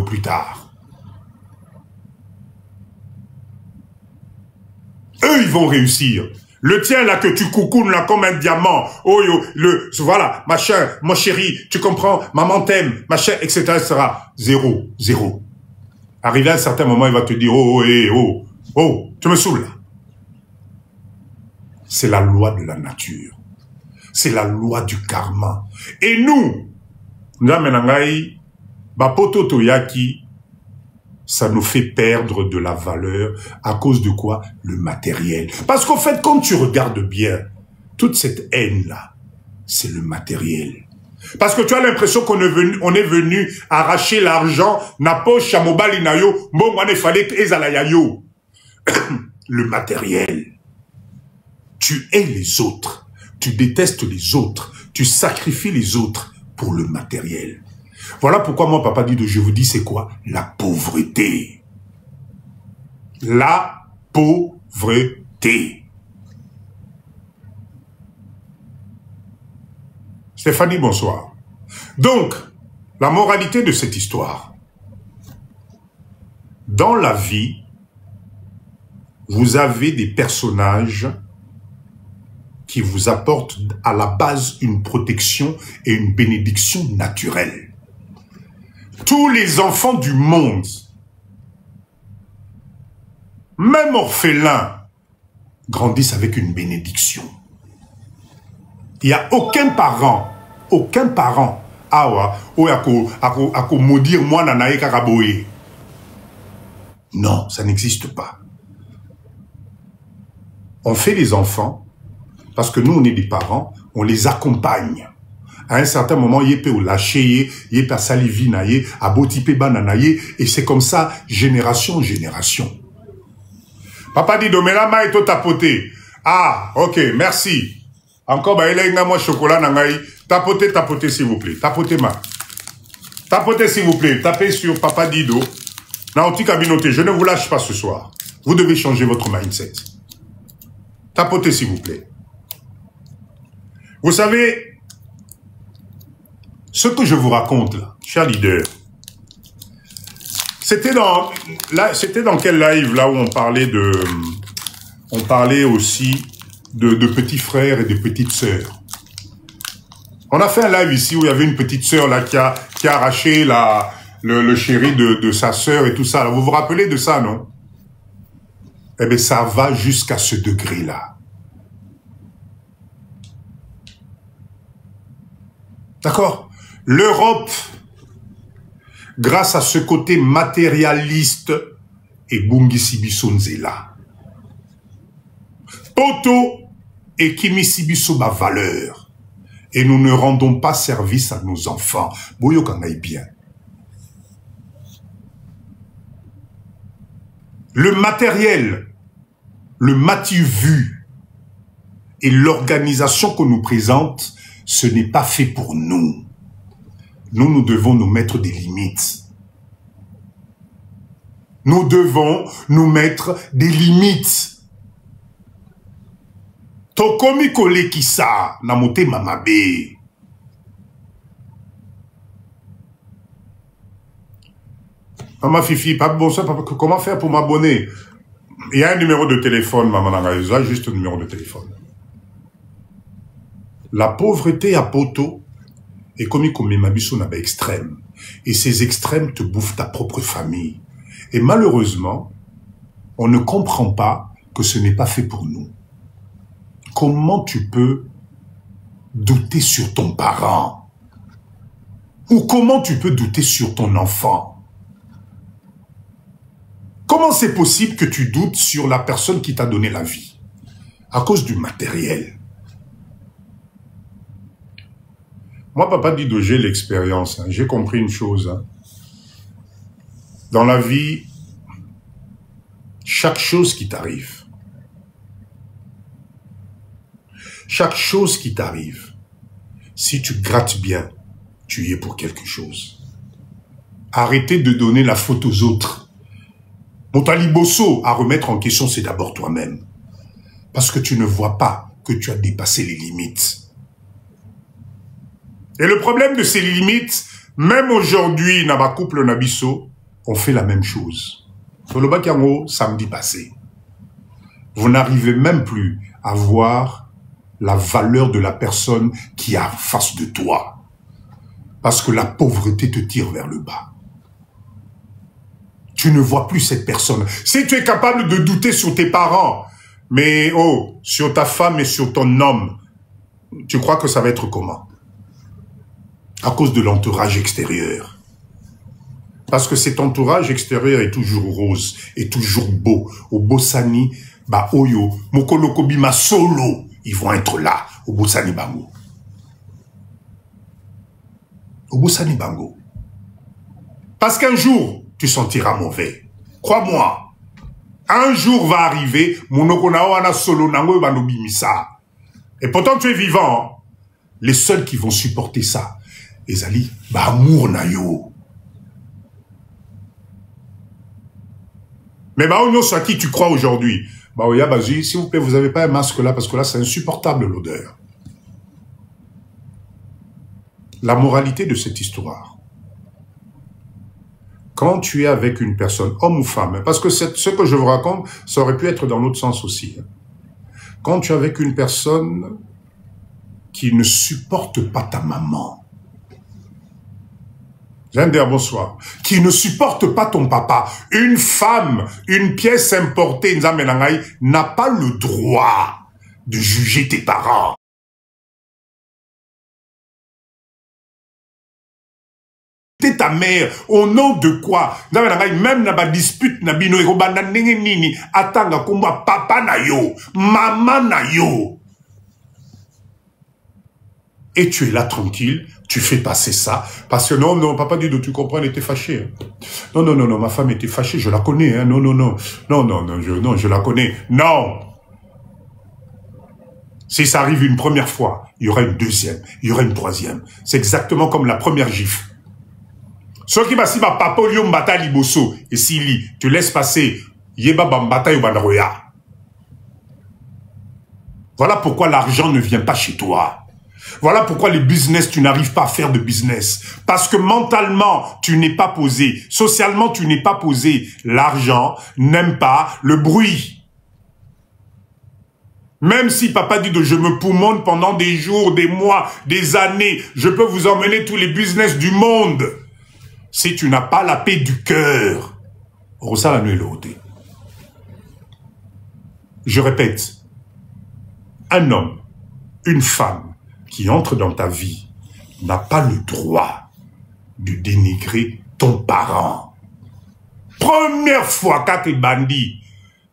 Plus tard. Eux, ils vont réussir. Le tien, là, que tu coucounes, là, comme un diamant. Oh, voilà, machin, mon chéri, tu comprends, maman t'aime, machin, etc., etc. Zéro, zéro. Arrivé à un certain moment, il va te dire, oh, tu me saoules, là. C'est la loi de la nature. C'est la loi du karma. Et nous, Bapoto Toyaki, ça nous fait perdre de la valeur à cause de quoi? Le matériel. Parce qu'en fait, quand tu regardes bien, toute cette haine-là, c'est le matériel. Parce que tu as l'impression qu'on est venu arracher l'argent, napo, chamobali nayo, mbongwane fallait ezalayayo. Le matériel. Tu hais les autres, tu détestes les autres, tu sacrifies les autres pour le matériel. Voilà pourquoi moi, Papa Dido, je vous dis, c'est quoi? La pauvreté. La pauvreté. Stéphanie, bonsoir. Donc, la moralité de cette histoire. Dans la vie, vous avez des personnages qui vous apportent à la base une protection et une bénédiction naturelle. Tous les enfants du monde, même orphelins, grandissent avec une bénédiction. Il n'y a aucun parent, maudire moi nanae karaboye. Non, ça n'existe pas. On fait les enfants, parce que nous, on est des parents, on les accompagne. À un certain moment, il peut lâcher, il peut salivinailler, abotipe bananailler, et c'est comme ça, génération en génération. Papa dit, Domela ma eto tapoté. Ah, ok, merci. Encore, bah, il a moi chocolat nangaï. Tapotez, s'il vous plaît. Tapotez, ma. Tapotez, s'il vous plaît. Tapez sur Papa Dido. Naoti Kabinoté, je ne vous lâche pas ce soir. Vous devez changer votre mindset. Tapotez, s'il vous plaît. Vous savez, ce que je vous raconte là, cher leader, c'était dans quel live là où on parlait aussi de petits frères et de petites sœurs. On a fait un live ici où il y avait une petite sœur là qui a arraché le chéri de sa sœur et tout ça. Alors, vous vous rappelez de ça, non? Eh bien, ça va jusqu'à ce degré-là. D'accord? L'Europe, grâce à ce côté matérialiste, et Bungisibiso-Nzela. Poto et Kimisibiso ba valeur. Et nous ne rendons pas service à nos enfants. Boyo kangai bien. Le matériel, le matu vu et l'organisation qu'on nous présente, ce n'est pas fait pour nous. Nous devons nous mettre des limites. Nous devons nous mettre des limites. Tokomi kole kisa, namote mamabe. Maman Fifi, papa, bonsoir, papa, comment faire pour m'abonner? Il y a un numéro de téléphone, maman Nangaïza, juste un numéro de téléphone. La pauvreté à poto est comme mabiso n'a pas extrême. Et ces extrêmes te bouffent ta propre famille. Et malheureusement, on ne comprend pas que ce n'est pas fait pour nous. Comment tu peux douter sur ton parent? Ou comment tu peux douter sur ton enfant? Comment c'est possible que tu doutes sur la personne qui t'a donné la vie? À cause du matériel. Moi, Papa Dido, j'ai l'expérience. Hein. J'ai compris une chose. Hein. Dans la vie, chaque chose qui t'arrive, si tu grattes bien, tu y es pour quelque chose. Arrêtez de donner la faute aux autres. Montaliboso, à remettre en question, c'est d'abord toi-même. Parce que tu ne vois pas que tu as dépassé les limites. Et le problème de ces limites, Même aujourd'hui, dans ma couple Nabiso, on fait la même chose. Sur le Bakiango, samedi passé, vous n'arrivez même plus à voir la valeur de la personne qui est en face de toi. Parce que la pauvreté te tire vers le bas. Tu ne vois plus cette personne. Si tu es capable de douter sur tes parents, mais oh, sur ta femme et sur ton homme, tu crois que ça va être comment? À cause de l'entourage extérieur. Parce que cet entourage extérieur est toujours rose, est toujours beau. Au Bossani, ba Oyo, Mokoloko Bima solo, ils vont être là, au Bossani Bango. Au Bossani Bango. Parce qu'un jour, tu sentiras mauvais. Crois-moi. Un jour va arriver, Monoko Nawana solo nango bano bimisa. Et pourtant tu es vivant. Les seuls qui vont supporter ça, Ezali, ba amour na yo. Mais bah, on à qui tu crois aujourd'hui? Bah, oya, Bazi, s'il vous plaît, vous n'avez pas un masque là, parce que là, c'est insupportable l'odeur. La moralité de cette histoire. Quand tu es avec une personne, homme ou femme, parce que ce que je vous raconte, ça aurait pu être dans l'autre sens aussi. Quand tu es avec une personne qui ne supporte pas ta maman, je viens de dire bonsoir, qui ne supporte pas ton papa, une femme, une pièce importée, n'a pas le droit de juger tes parents. T'es ta mère, au nom de quoi? Même na ba dispute na bino eko banda ndenge nini atanga komba papa na yo, maman na yo. Et tu es là tranquille, tu fais passer ça, parce que non, papa Dido, tu comprends, elle était fâchée. Non, ma femme était fâchée, je la connais, hein, non, je la connais. Non! Si ça arrive une première fois, il y aura une deuxième, il y aura une troisième. C'est exactement comme la première gifle. Ce qui va si ma papa liyo mbata liboso, et si li, tu laisses passer, yeba bambata yobanroya. Voilà pourquoi l'argent ne vient pas chez toi. Voilà pourquoi les business, tu n'arrives pas à faire de business. Parce que mentalement, tu n'es pas posé. Socialement, tu n'es pas posé. L'argent n'aime pas le bruit. Même si papa dit que je me poumonne pendant des jours, des mois, des années, je peux vous emmener tous les business du monde. Si tu n'as pas la paix du cœur, je répète, un homme, une femme, qui entre dans ta vie n'a pas le droit de dénigrer ton parent. Première fois quand tu es bandit,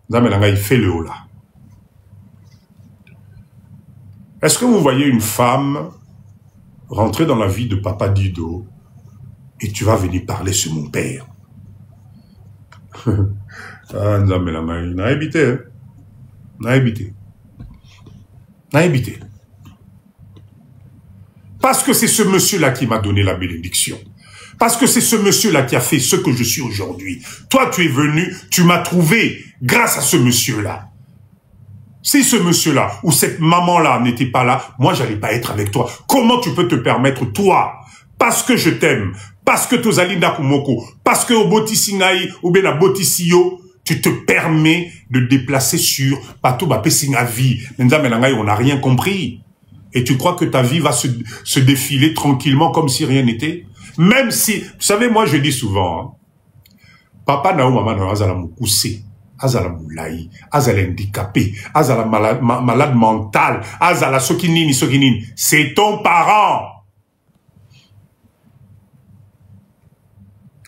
il fait le haut là. Est-ce que vous voyez une femme rentrer dans la vie de papa Dido et tu vas venir parler sur mon père? Ah, n'a évité, hein? N'a évité. N'a évité. Parce que c'est ce monsieur-là qui m'a donné la bénédiction. Parce que c'est ce monsieur-là qui a fait ce que je suis aujourd'hui. Toi, tu es venu, tu m'as trouvé grâce à ce monsieur-là. Si ce monsieur-là ou cette maman-là n'était pas là, moi, j'allais pas être avec toi. Comment tu peux te permettre, toi, parce que je t'aime, parce que Tozalinda Kumoko, parce que Oboti Singaï ou bien la Botisiyo, tu te permets de déplacer sur Patou Bapé Singavi. On n'a rien compris. Et tu crois que ta vie va se défiler tranquillement comme si rien n'était? Même si, vous savez, moi je dis souvent, hein, papa na ou maman na azala moukoussé, azala moulaï, azala handicapé, azala malade mental, azala sokinini, c'est ton parent.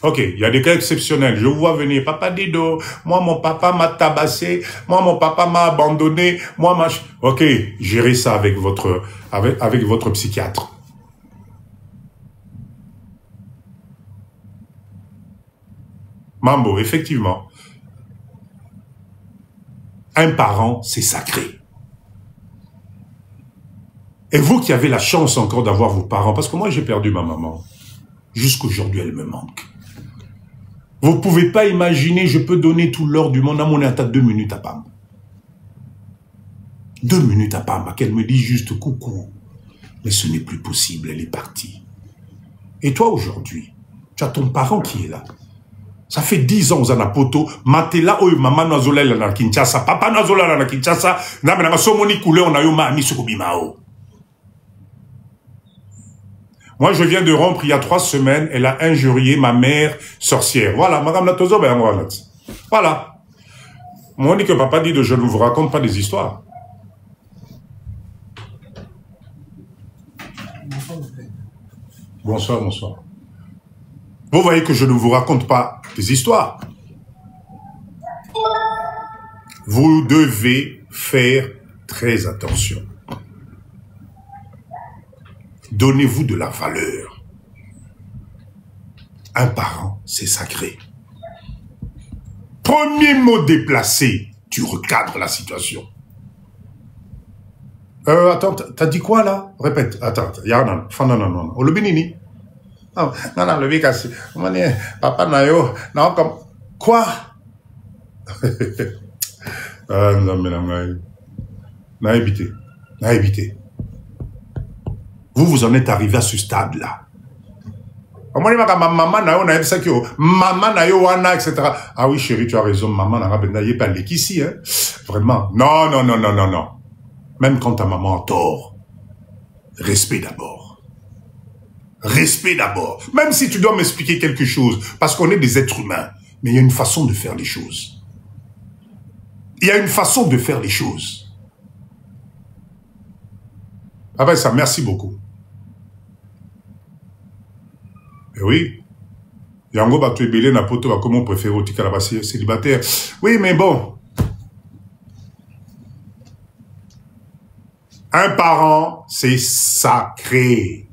Ok, il y a des cas exceptionnels. Je vous vois venir, papa Dido, moi mon papa m'a tabassé, moi mon papa m'a abandonné, moi ma... Ok, gérez ça avec votre psychiatre. Mambo, effectivement. Un parent, c'est sacré. Et vous qui avez la chance encore d'avoir vos parents, parce que moi j'ai perdu ma maman, jusqu'aujourd'hui elle me manque. Vous ne pouvez pas imaginer, je peux donner tout l'or du monde à mon état 2 minutes à Pamba. 2 minutes à Pamba, qu'elle me dit juste coucou. Mais ce n'est plus possible, elle est partie. Et toi, aujourd'hui, tu as ton parent qui est là. Ça fait 10 ans aux Anapoto, Matela, oh, maman nazola la Kinshasa, papa nazola la Kinshasa, na somoni koule on a eu ma ami Sukubimao. Moi, je viens de rompre il y a 3 semaines, elle a injurié ma mère sorcière. Voilà, madame Latozo, ben, voilà. Moi, on dit que papa dit de je ne vous raconte pas des histoires. Bonsoir, bonsoir. Vous voyez que je ne vous raconte pas des histoires. Vous devez faire très attention. Donnez-vous de la valeur. Un parent, c'est sacré. Premier mot déplacé, tu recadres la situation. Attends, t'as dit quoi là? Répète, attends, non. Oh, le bénini. Non, le bécassi. Papa Nayo, non, comme. Quoi? N'a évité. Vous en êtes arrivé à ce stade-là. Maman Nayo, etc. Ah oui, chérie, tu as raison. Maman Nayo, pas ici, hein. Vraiment. Non. Même quand ta maman a tort. Respect d'abord. Respect d'abord. Même si tu dois m'expliquer quelque chose, parce qu'on est des êtres humains, mais il y a une façon de faire les choses. Il y a une façon de faire les choses. Ah ben ça, merci beaucoup. Eh oui. Yango ba tu es belé na poto ba comment on préfère au tika la célibataire. Oui, mais bon. Un parent, c'est sacré.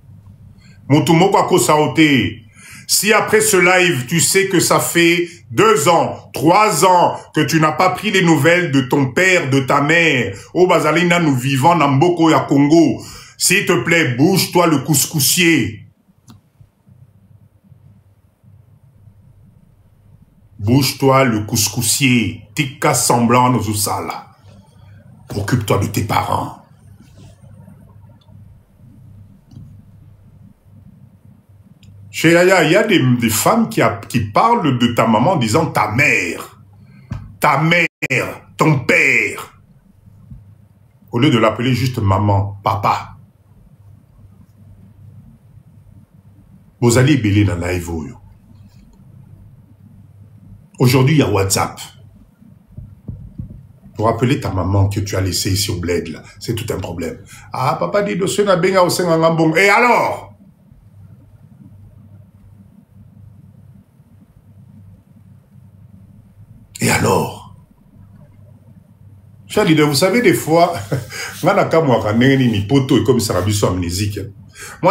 Motumoko ako saoté. Si après ce live, tu sais que ça fait 2 ans, 3 ans que tu n'as pas pris les nouvelles de ton père, de ta mère, au Bazalina, nous vivons dans Mboko ya Congo, s'il te plaît, bouge-toi le couscoussier. Bouge-toi le couscoussier. Tika semblant nos usala. Occupe-toi de tes parents. Chez Yaya, il y a des femmes qui parlent de ta maman en disant ta mère, ton père. Au lieu de l'appeler juste maman, papa. Vous allez belé dans live. Aujourd'hui, il y a WhatsApp. Pour appeler ta maman que tu as laissée ici au bled, là, c'est tout un problème. Ah, papa dit de ce na benga au sengangambong. Et alors? Et alors? Cher leader, vous savez, des fois, moi,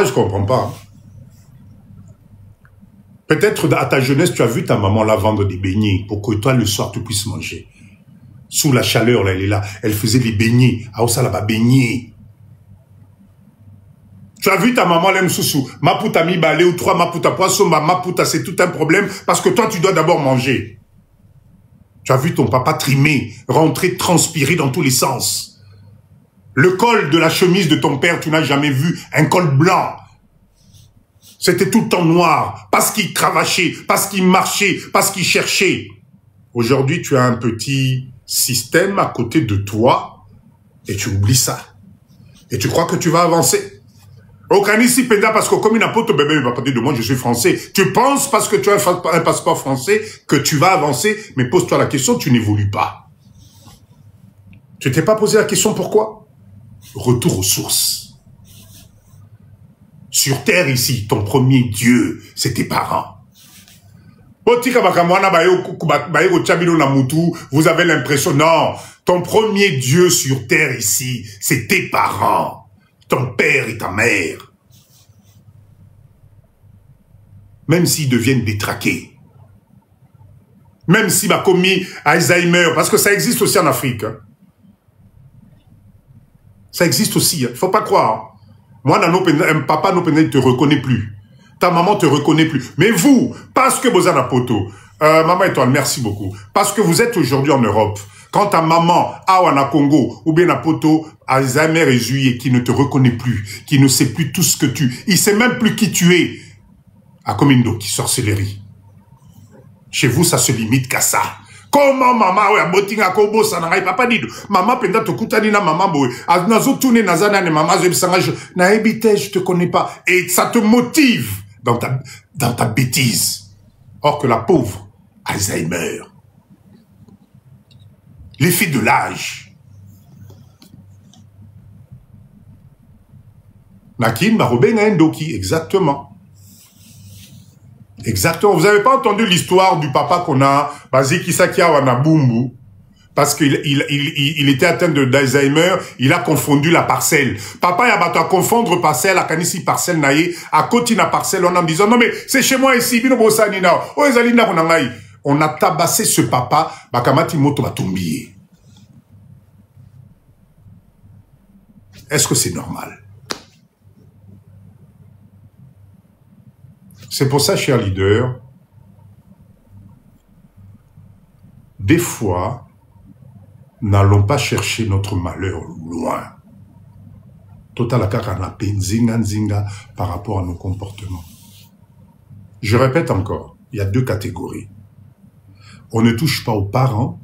je comprends pas. Peut-être à ta jeunesse, tu as vu ta maman là vendre des beignets pour que toi, le soir, tu puisses manger. Sous la chaleur, là, elle est là. Elle faisait des beignets. Ah, ça, là-bas, beignets. Tu as vu ta maman, l'aime sous Maputa mi balé ou 3 maputa poisson, maputa, c'est tout un problème parce que toi, tu dois d'abord manger. Tu as vu ton papa trimer, rentrer, transpirer dans tous les sens. Le col de la chemise de ton père, tu n'as jamais vu un col blanc. C'était tout le temps noir, parce qu'il cravachait, parce qu'il marchait, parce qu'il cherchait. Aujourd'hui, tu as un petit système à côté de toi et tu oublies ça. Et tu crois que tu vas avancer. Aucanici Penda, parce que comme il n'a pas ton bébé, il va pas dire de moi, je suis français. Tu penses parce que tu as un passeport français que tu vas avancer, mais pose-toi la question, tu n'évolues pas. Tu t'es pas posé la question pourquoi? Retour aux sources. Sur terre ici, ton premier Dieu, c'est tes parents. Vous avez l'impression, non, ton premier Dieu sur terre ici, c'est tes parents. Ton père et ta mère. Même s'ils deviennent détraqués. Même s'il a commis Alzheimer, parce que ça existe aussi en Afrique. Hein. Ça existe aussi, il ne faut pas croire. Moi, papa ne te reconnaît plus. Ta maman te reconnaît plus. Mais vous, parce que vous êtes à Poto, maman Étoile, merci beaucoup. Parce que vous êtes aujourd'hui en Europe. Quand ta maman, à Congo, ou bien à Poto, Alzheimer et juillet, qui ne te reconnaît plus, qui ne sait plus tout ce que tu... Il sait même plus qui tu es. À Komindoki, sorcellerie. Chez vous, ça se limite qu'à ça. Comment maman, ouais, botinga kobo, ça n'arrive pas dit. Maman, penda te koutani na maman, boy. Nazo tourné nazana ne maman, na habité, je te connais pas. Et ça te motive dans ta bêtise. Or que la pauvre, Alzheimer. L'effet de l'âge. Nakin, Marobenga Ndoki, exactement. Exactement. Vous n'avez pas entendu l'histoire du papa qu'on a, Bazi Kisakia Wanabumbu, parce qu'il était atteint d'Alzheimer, il a confondu la parcelle. Papa, il a confondre parcelle, à Kanisi parcelle naïe, à Kotina parcelle, en disant, non mais c'est chez moi ici, bino bosanina, oh ezalina konangai. On a tabassé ce papa, bakamati moto batumbiye. Est-ce que c'est normal? C'est pour ça, chers leaders, des fois, n'allons pas chercher notre malheur loin. Total nzinga par rapport à nos comportements. Je répète encore, il y a deux catégories. On ne touche pas aux parents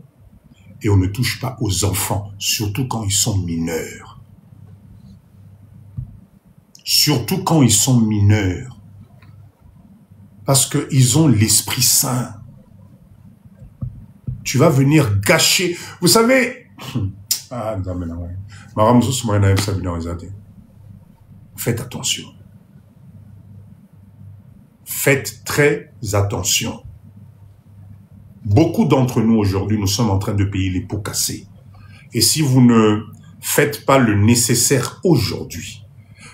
et on ne touche pas aux enfants, surtout quand ils sont mineurs. Surtout quand ils sont mineurs. Parce qu'ils ont l'Esprit Saint. Tu vas venir gâcher. Vous savez... Faites attention. Faites très attention. Beaucoup d'entre nous aujourd'hui, nous sommes en train de payer les pots cassés. Et si vous ne faites pas le nécessaire aujourd'hui,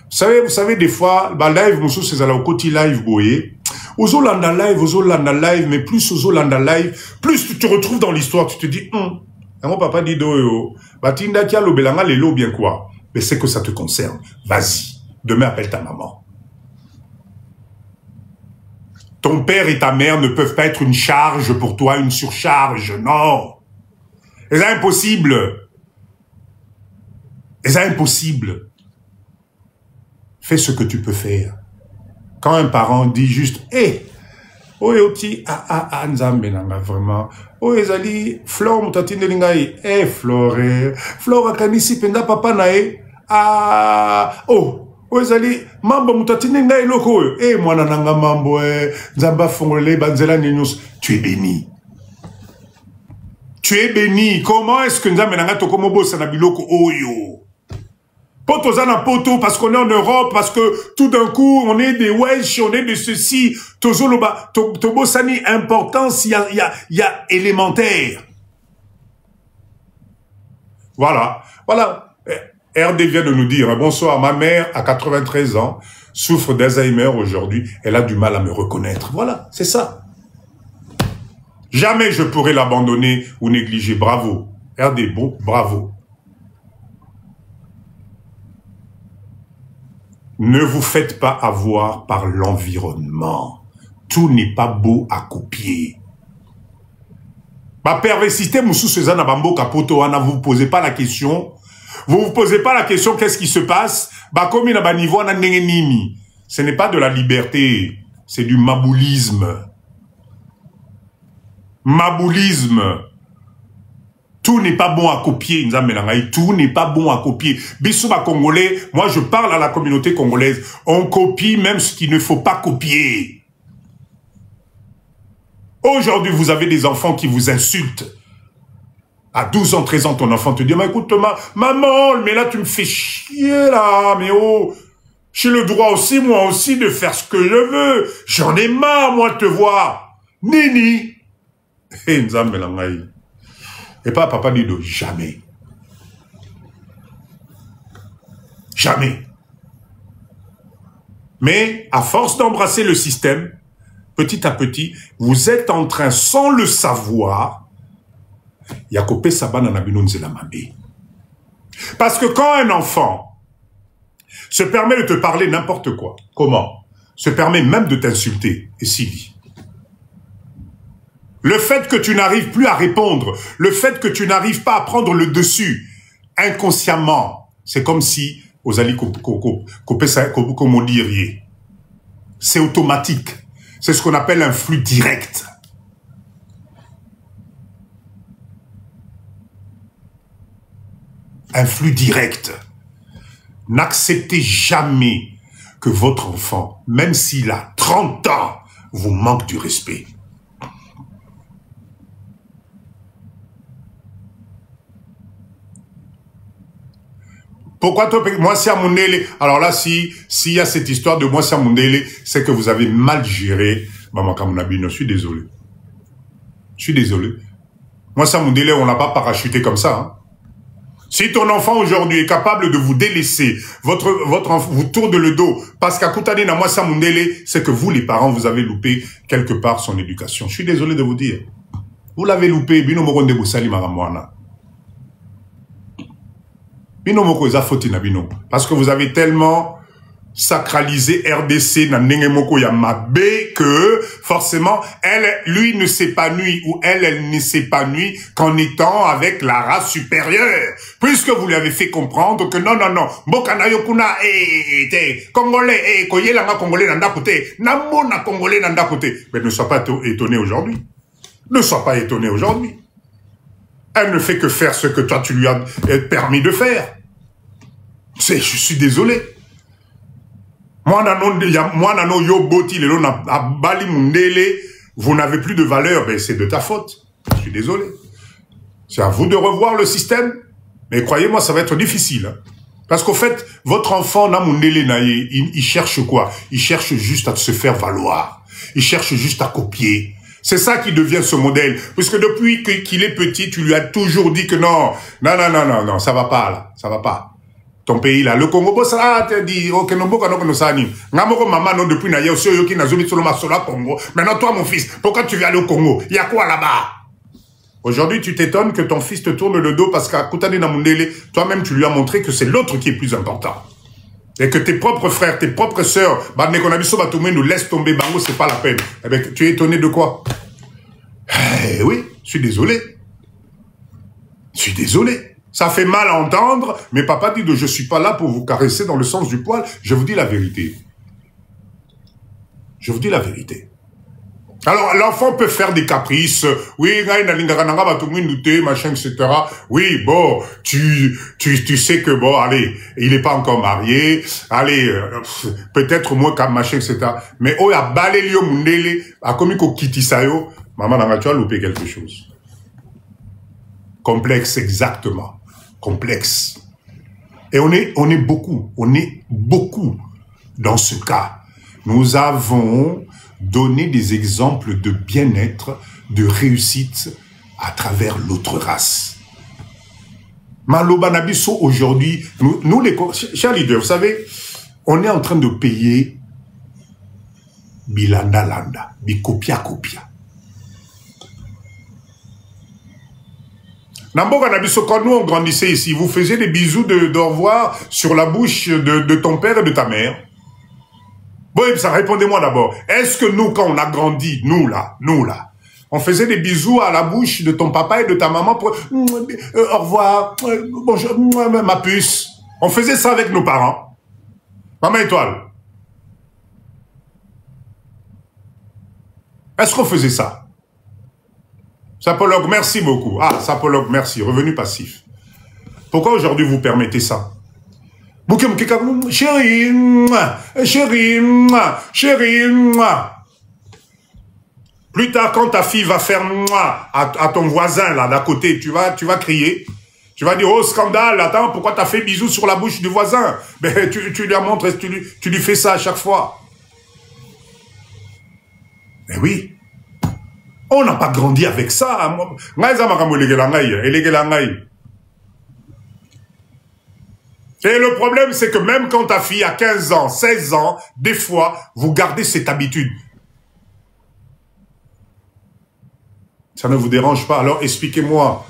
vous savez, des fois, live, monsieur, c'est à la côté live, boye. Ozolanda live, mais plus Ozolanda live, plus tu te retrouves dans l'histoire, tu te dis, mon papa dit batinda kia lobelanga lelo bien quoi. Mais c'est que ça te concerne. Vas-y. Demain, appelle ta maman. Ton père et ta mère ne peuvent pas être une charge pour toi, une surcharge. Non. C'est impossible. C'est impossible. Fais ce que tu peux faire. Quand un parent dit juste, hé, oti, nzambe nanga vraiment, ezali, Flore mutatine lingai, Flore akanisi penda papa nae, ezali, mambo mutatine ngai loko, mwana nanga mambo, nzamba fongole, banzela ninyos, tu es béni. Tu es béni. Comment est-ce que nzambe nanga tokomobo sanabiloko oyo? Potozana poto, parce qu'on est en Europe, parce que tout d'un coup, on est des wesh, on est de ceci, tozoloba, tobosani, importance, il y a élémentaire. Voilà. Voilà. RD vient de nous dire, bonsoir, ma mère, à 93 ans, souffre d'Alzheimer aujourd'hui, elle a du mal à me reconnaître. Voilà, c'est ça. Jamais je pourrai l'abandonner ou négliger. Bravo. RD, bon, bravo. Ne vous faites pas avoir par l'environnement. Tout n'est pas beau à copier. Ma perversité, Moussou Sezana Bambo Kapoto, vous vous posez pas la question. Vous vous posez pas la question, qu'est-ce qui se passe? Comme il y a un niveau, ce n'est pas de la liberté, c'est du maboulisme. Maboulisme. Tout n'est pas bon à copier, tout n'est pas bon à copier. Bissouba Congolais, moi je parle à la communauté congolaise, on copie même ce qu'il ne faut pas copier. Aujourd'hui, vous avez des enfants qui vous insultent. À 12 ans, 13 ans, ton enfant te dit, mais écoute, maman, mais là tu me fais chier là, mais oh, j'ai le droit aussi, moi aussi, de faire ce que je veux. J'en ai marre, moi, de te voir. Nini. Et Nzambe Langaï. Et pas papa dit de jamais. Jamais. Mais à force d'embrasser le système, petit à petit, vous êtes en train, sans le savoir, Yakope Sabana Nabino Nzelamabe. Parce que quand un enfant se permet de te parler n'importe quoi, comment? Se permet même de t'insulter, et Sylvie. Le fait que tu n'arrives plus à répondre, le fait que tu n'arrives pas à prendre le dessus, inconsciemment, c'est comme si, c'est automatique. C'est ce qu'on appelle un flux direct. Un flux direct. N'acceptez jamais que votre enfant, même s'il a 30 ans, vous manque du respect. Pourquoi toi, moi c'est à Mundele? Alors là, s'il y a cette histoire de moi c'est à Mundele, c'est que vous avez mal géré Maman Kamunabino. Je suis désolé. Je suis désolé. Moi c'est à Mundele, on n'a pas parachuté comme ça. Hein. Si ton enfant aujourd'hui est capable de vous délaisser, votre enfant vous tourne le dos, parce qu'à Koutane na moi c'est à Mundele, c'est que vous les parents, vous avez loupé quelque part son éducation. Je suis désolé de vous dire. Vous l'avez loupé, bino moronde bosali maramwana. Parce que vous avez tellement sacralisé RDC que forcément, lui ne s'épanouit ou elle ne s'épanouit qu'en étant avec la race supérieure. Puisque vous lui avez fait comprendre que non, Mbokana Yokuna, Congolais, Koyelanga Congolais nanda côté, Namona Congolais nanda côté. Mais ne sois pas étonné aujourd'hui. Ne sois pas étonné aujourd'hui. Elle ne fait que faire ce que toi tu lui as permis de faire. Je suis désolé. Moi, nano yoboti lelo na bali mundele, vous n'avez plus de valeur, ben c'est de ta faute. Je suis désolé. C'est à vous de revoir le système. Mais croyez-moi, ça va être difficile. Hein. Parce qu'au fait, votre enfant, na mundele naye, il cherche quoi? Il cherche juste à se faire valoir. Il cherche juste à copier. C'est ça qui devient ce modèle. Puisque depuis qu'il est petit, tu lui as toujours dit que non, ça va pas là, ça va pas. Ton pays là, le Congo, ça te dit, ok, non, non, ça anime. Maman, non, depuis na aussi, yoki na zomi solo Congo. Maintenant, toi, mon fils, pourquoi tu viens aller au Congo? Il y a quoi là-bas? Aujourd'hui, tu t'étonnes que ton fils te tourne le dos parce qu'à Koutane na Mundele, toi-même, tu lui as montré que c'est l'autre qui est plus important. Et que tes propres frères, tes propres sœurs, nous laissent tomber, bango, c'est pas la peine. Eh bien, tu es étonné de quoi? Eh oui, je suis désolé. Je suis désolé. Ça fait mal à entendre, mais papa dit que je suis pas là pour vous caresser dans le sens du poil. Je vous dis la vérité. Je vous dis la vérité. Alors, l'enfant peut faire des caprices. Oui, machin, etc. Oui, bon, tu sais que bon, allez, il n'est pas encore marié. Allez, peut-être moins qu'un machin, etc. Mais oh, a balé mundele, a commis ko kitisayo, maman n'a tu as loupé quelque chose. Complexe, exactement. Complexe. Et on est beaucoup dans ce cas. Nous avons donné des exemples de bien-être, de réussite à travers l'autre race. Maloba Nabiso, aujourd'hui, nous les chers leaders, vous savez, on est en train de payer Bilanda Landa, Bikopia Kopia. Namboka Nabiso, quand nous on grandissait ici, vous faisiez des bisous d'au revoir sur la bouche de ton père et de ta mère. Bon, ça répondez-moi d'abord. Est-ce que nous, quand on a grandi, nous là, on faisait des bisous à la bouche de ton papa et de ta maman pour au revoir, bonjour, ma puce. On faisait ça avec nos parents. Maman Étoile. Est-ce qu'on faisait ça? Sapologue, merci beaucoup. Ah, Sapologue, merci. Revenu passif. Pourquoi aujourd'hui vous permettez ça? Chérie, chérie, chérie. Plus tard, quand ta fille va faire à ton voisin là d'à côté, tu vas crier. Tu vas dire, oh scandale, attends, pourquoi t'as fait bisous sur la bouche du voisin? Ben, tu lui montres, tu lui fais ça à chaque fois. Mais oui. On n'a pas grandi avec ça. Et le problème, c'est que même quand ta fille a 15 ans, 16 ans, des fois, vous gardez cette habitude. Ça ne vous dérange pas? Alors expliquez-moi,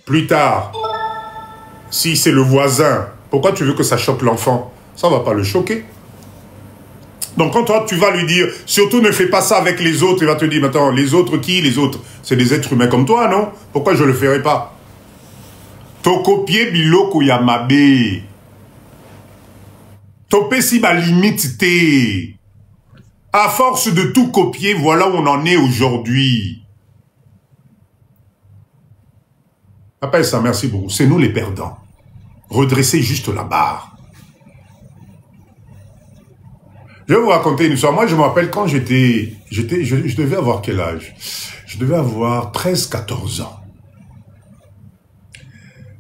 plus tard, si c'est le voisin, pourquoi tu veux que ça choque l'enfant? Ça ne va pas le choquer. Donc quand toi, tu vas lui dire, surtout ne fais pas ça avec les autres, il va te dire, attends, les autres qui? Les autres, c'est des êtres humains comme toi, non? Pourquoi je ne le ferai pas? Tokopie biloko yamabe. Topé si ma limite té. À force de tout copier, voilà où on en est aujourd'hui. Après ça, merci beaucoup. C'est nous les perdants. Redressez juste la barre. Je vais vous raconter une histoire. Moi, je me rappelle quand je devais avoir quel âge? Je devais avoir 13-14 ans.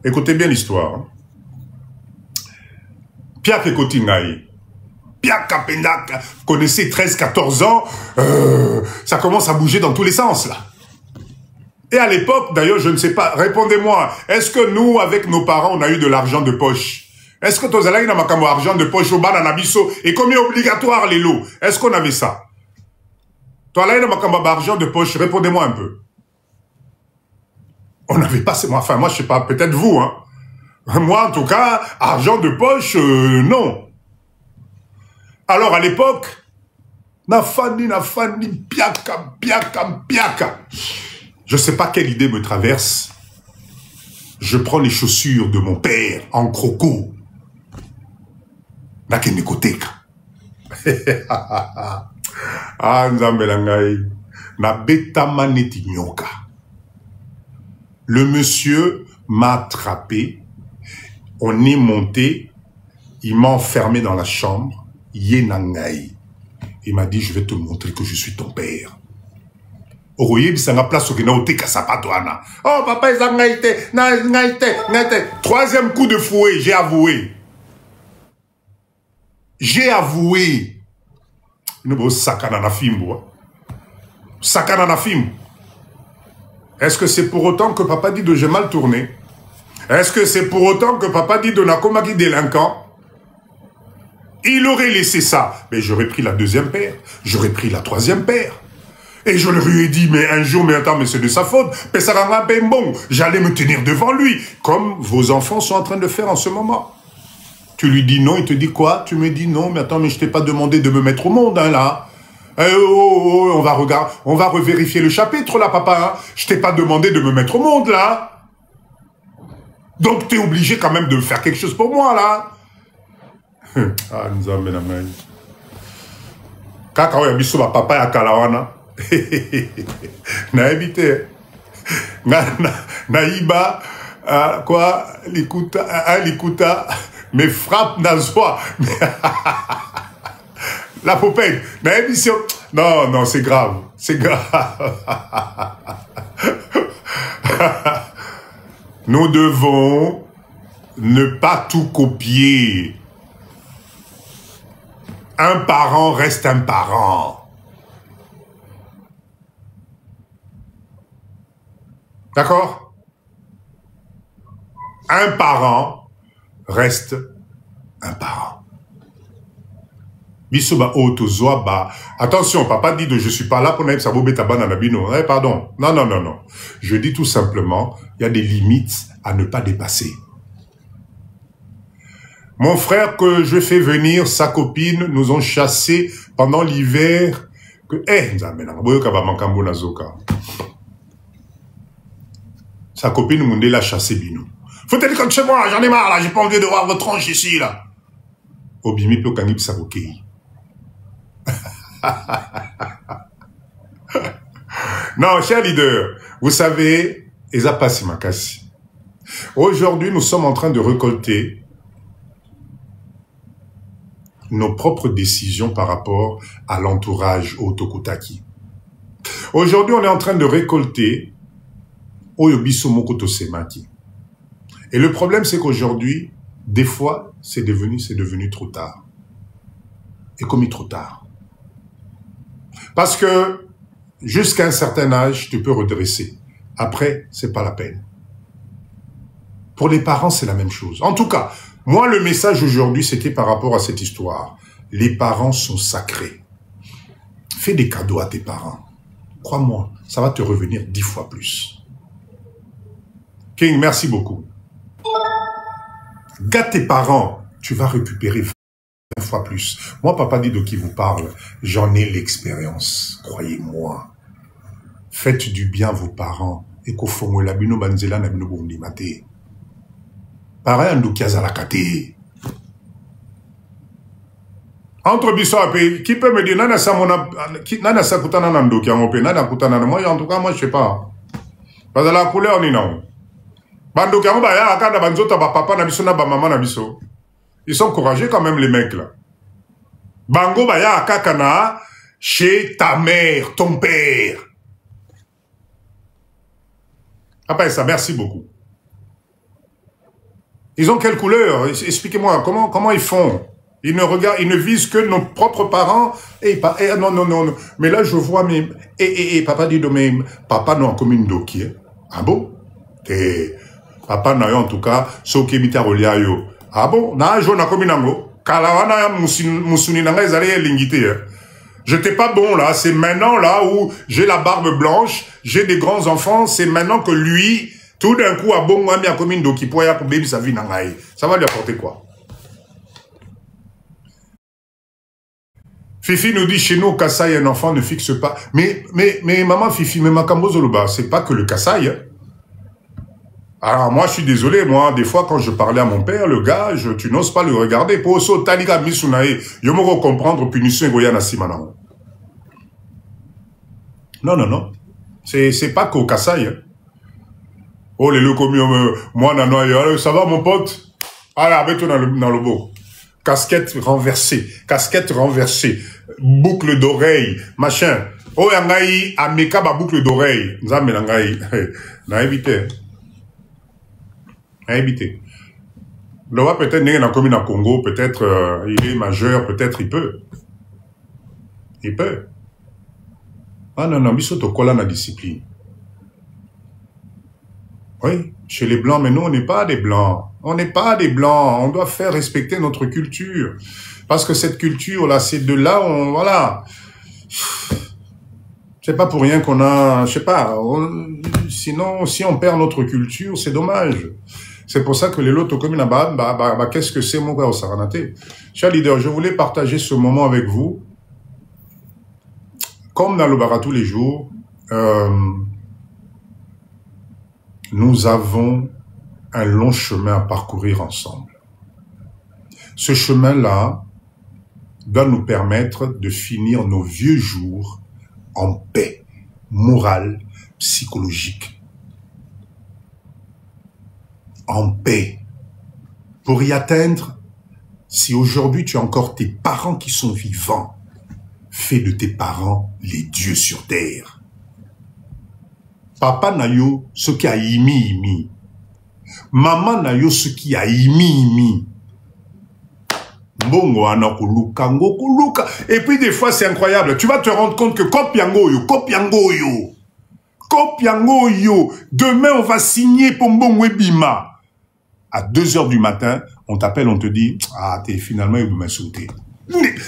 Écoutez bien l'histoire. Hein. Pierre Kekotingaï. Pierre Kapendak, vous connaissez 13-14 ans, ça commence à bouger dans tous les sens, là. Et à l'époque, d'ailleurs, je ne sais pas, répondez-moi, est-ce que nous, avec nos parents, on a eu de l'argent de poche? Est-ce que tu as eu de l'argent de poche au bas dans Nabiso? Et combien obligatoire les lots? Est-ce qu'on avait ça? Tu as eu de l'argent de poche, répondez-moi un peu. On n'avait pas, enfin, moi, je sais pas, peut-être vous, hein. Moi, en tout cas, argent de poche, non. Alors, à l'époque, nafani, piaka. Je ne sais pas quelle idée me traverse. Je prends les chaussures de mon père en croco. Nakenekoteka. Ah, nzambelangai. Na betama neti nyoka. Le monsieur m'a attrapé. On est monté. Il m'a enfermé dans la chambre. Yenangai. Il m'a dit, je vais te montrer que je suis ton père. Oroye bisanga place okena oteka sapato ana. Oh papa izangaite, ngaite. Troisième coup de fouet, j'ai avoué. J'ai avoué. Nous sakana na fimbo. Sakana na fimbo. Est-ce que c'est pour autant que papa dit de j'ai mal tourné? Est-ce que c'est pour autant que papa dit de nakomaki délinquant? Il aurait laissé ça. Mais j'aurais pris la deuxième paire. J'aurais pris la troisième paire. Et je lui ai dit, mais un jour, mais attends, mais c'est de sa faute. Bon, j'allais me tenir devant lui. Comme vos enfants sont en train de faire en ce moment. Tu lui dis non, il te dit quoi? Tu me dis non, mais attends, mais je t'ai pas demandé de me mettre au monde, hein, là. On va regarder, on va revérifier le chapitre, là, papa. Hein. Je t'ai pas demandé de me mettre au monde, là. Donc, tu es obligé quand même de faire quelque chose pour moi, là. Ah, nous avons la main. Kaka oya biso ba papa ya kalawana. Na évité. Naïba quoi likuta me frappe nazwa. La poupée. Na émission. Non, c'est grave. C'est grave. Nous devons ne pas tout copier. Un parent reste un parent. D'accord? Un parent reste un parent. Bisoba otozoaba. Attention, papa dit de je suis pas là pour naïf sabo beta banana bino. Eh, pardon. Non. Je dis tout simplement, il y a des limites à ne pas dépasser. Mon frère que je fais venir, sa copine, nous ont chassés pendant l'hiver. Sa copine Moundé l'a chassé bino. Faut-il comme chez moi, j'en ai marre là, j'ai pas envie de voir votre tronche ici là. Obimi pe kanib sabokei. Non, cher leader, vous savez, Eza Passi Makassi. Aujourd'hui, nous sommes en train de récolter nos propres décisions par rapport à l'entourage au Tokutaki. Aujourd'hui, on est en train de récolter Oyobiso Mokoto Semaki. Et le problème, c'est qu'aujourd'hui, des fois, c'est devenu trop tard. Et commis trop tard. Parce que jusqu'à un certain âge, tu peux redresser. Après, c'est pas la peine. Pour les parents, c'est la même chose. En tout cas, moi, le message aujourd'hui, c'était par rapport à cette histoire. Les parents sont sacrés. Fais des cadeaux à tes parents. Crois-moi, ça va te revenir 10 fois plus. King, merci beaucoup. Gâte tes parents, tu vas récupérer 20 fois plus. Moi, papa dit de qui vous parle, j'en ai l'expérience. Croyez-moi. Faites du bien à vos parents. Et qu'au fond, la bino banzela na bino bondi mate. Pareil, Ndoukiazalakate. Entre Bissau et qui peut me dire, nana sa kutana na ndoki yango pe, nana kutana na moi, en tout cas, moi, je sais pas. Parce que la couleur, ni non. Bandoki yango ba ya akada banzota ba papa na biso na ba maman na biso. Ils sont courageux quand même, les mecs, là. Bango ba ya akakana chez ta mère, ton père. Après ça, merci beaucoup. Ils ont quelle couleur? Expliquez-moi, comment ils font? Ils ne regardent, ils ne visent que nos propres parents. Non. Mais là, je vois mes... papa dit de même, papa non comme une doki. Ah bon? Papa n'a en tout cas, ce qui est yo. Ah bon? Na jo na comme une ango. Kalawana musuni nanga ezale lingité. J'étais pas bon là, c'est maintenant là où j'ai la barbe blanche, j'ai des grands enfants, c'est maintenant que lui, tout d'un coup, a bon ami a comme une doki pour baby sa vie nangaï. Ça va lui apporter quoi? Fifi nous dit, chez nous, au Kassai, un enfant ne fixe pas. Mais maman Fifi, mais Makambo Zoloba, c'est pas que le Kassai. Hein. Alors, moi, je suis désolé, moi, des fois, quand je parlais à mon père, le gars, tu n'oses pas le regarder. Pour ça, Taliga Misunae, je me comprendre punition Goyana Simana. Non. C'est pas qu'au Kassai. Hein. Oh, les locaux, moi, non, ça va, mon pote? Allez, arrête-toi dans le beau. Casquette renversée, boucle d'oreille, machin. Oh, yangaï, ameka ba boucle d'oreille. Nzambe nangaï. Na évité. Le roi peut-être n'est dans la commune à Congo, peut-être il est majeur, peut-être il peut. Ah non, biso to kola na discipline. Oui, chez les Blancs, mais nous, on n'est pas des Blancs. On n'est pas des Blancs. On doit faire respecter notre culture. Parce que cette culture-là, c'est de là où voilà. C'est pas pour rien qu'on a, je sais pas, sinon, si on perd notre culture, c'est dommage. C'est pour ça que les lotos comme une qu'est-ce que c'est, mon gars, au Saranaté? Cher leader, je voulais partager ce moment avec vous. Comme dans le bar tous les jours, nous avons un long chemin à parcourir ensemble. Ce chemin-là doit nous permettre de finir nos vieux jours en paix morale, psychologique. En paix. Pour y atteindre, si aujourd'hui tu as encore tes parents qui sont vivants, fais de tes parents les dieux sur terre. Papa na yo ce qui a imi. Maman na yo ce qui a imi. Bongo anakuluka. Et puis des fois c'est incroyable. Tu vas te rendre compte que kopiango yo. Demain on va signer pour Mbongo Bima. À 2 h du matin, on t'appelle, on te dit, ah, t'es finalement, il m'a sauté.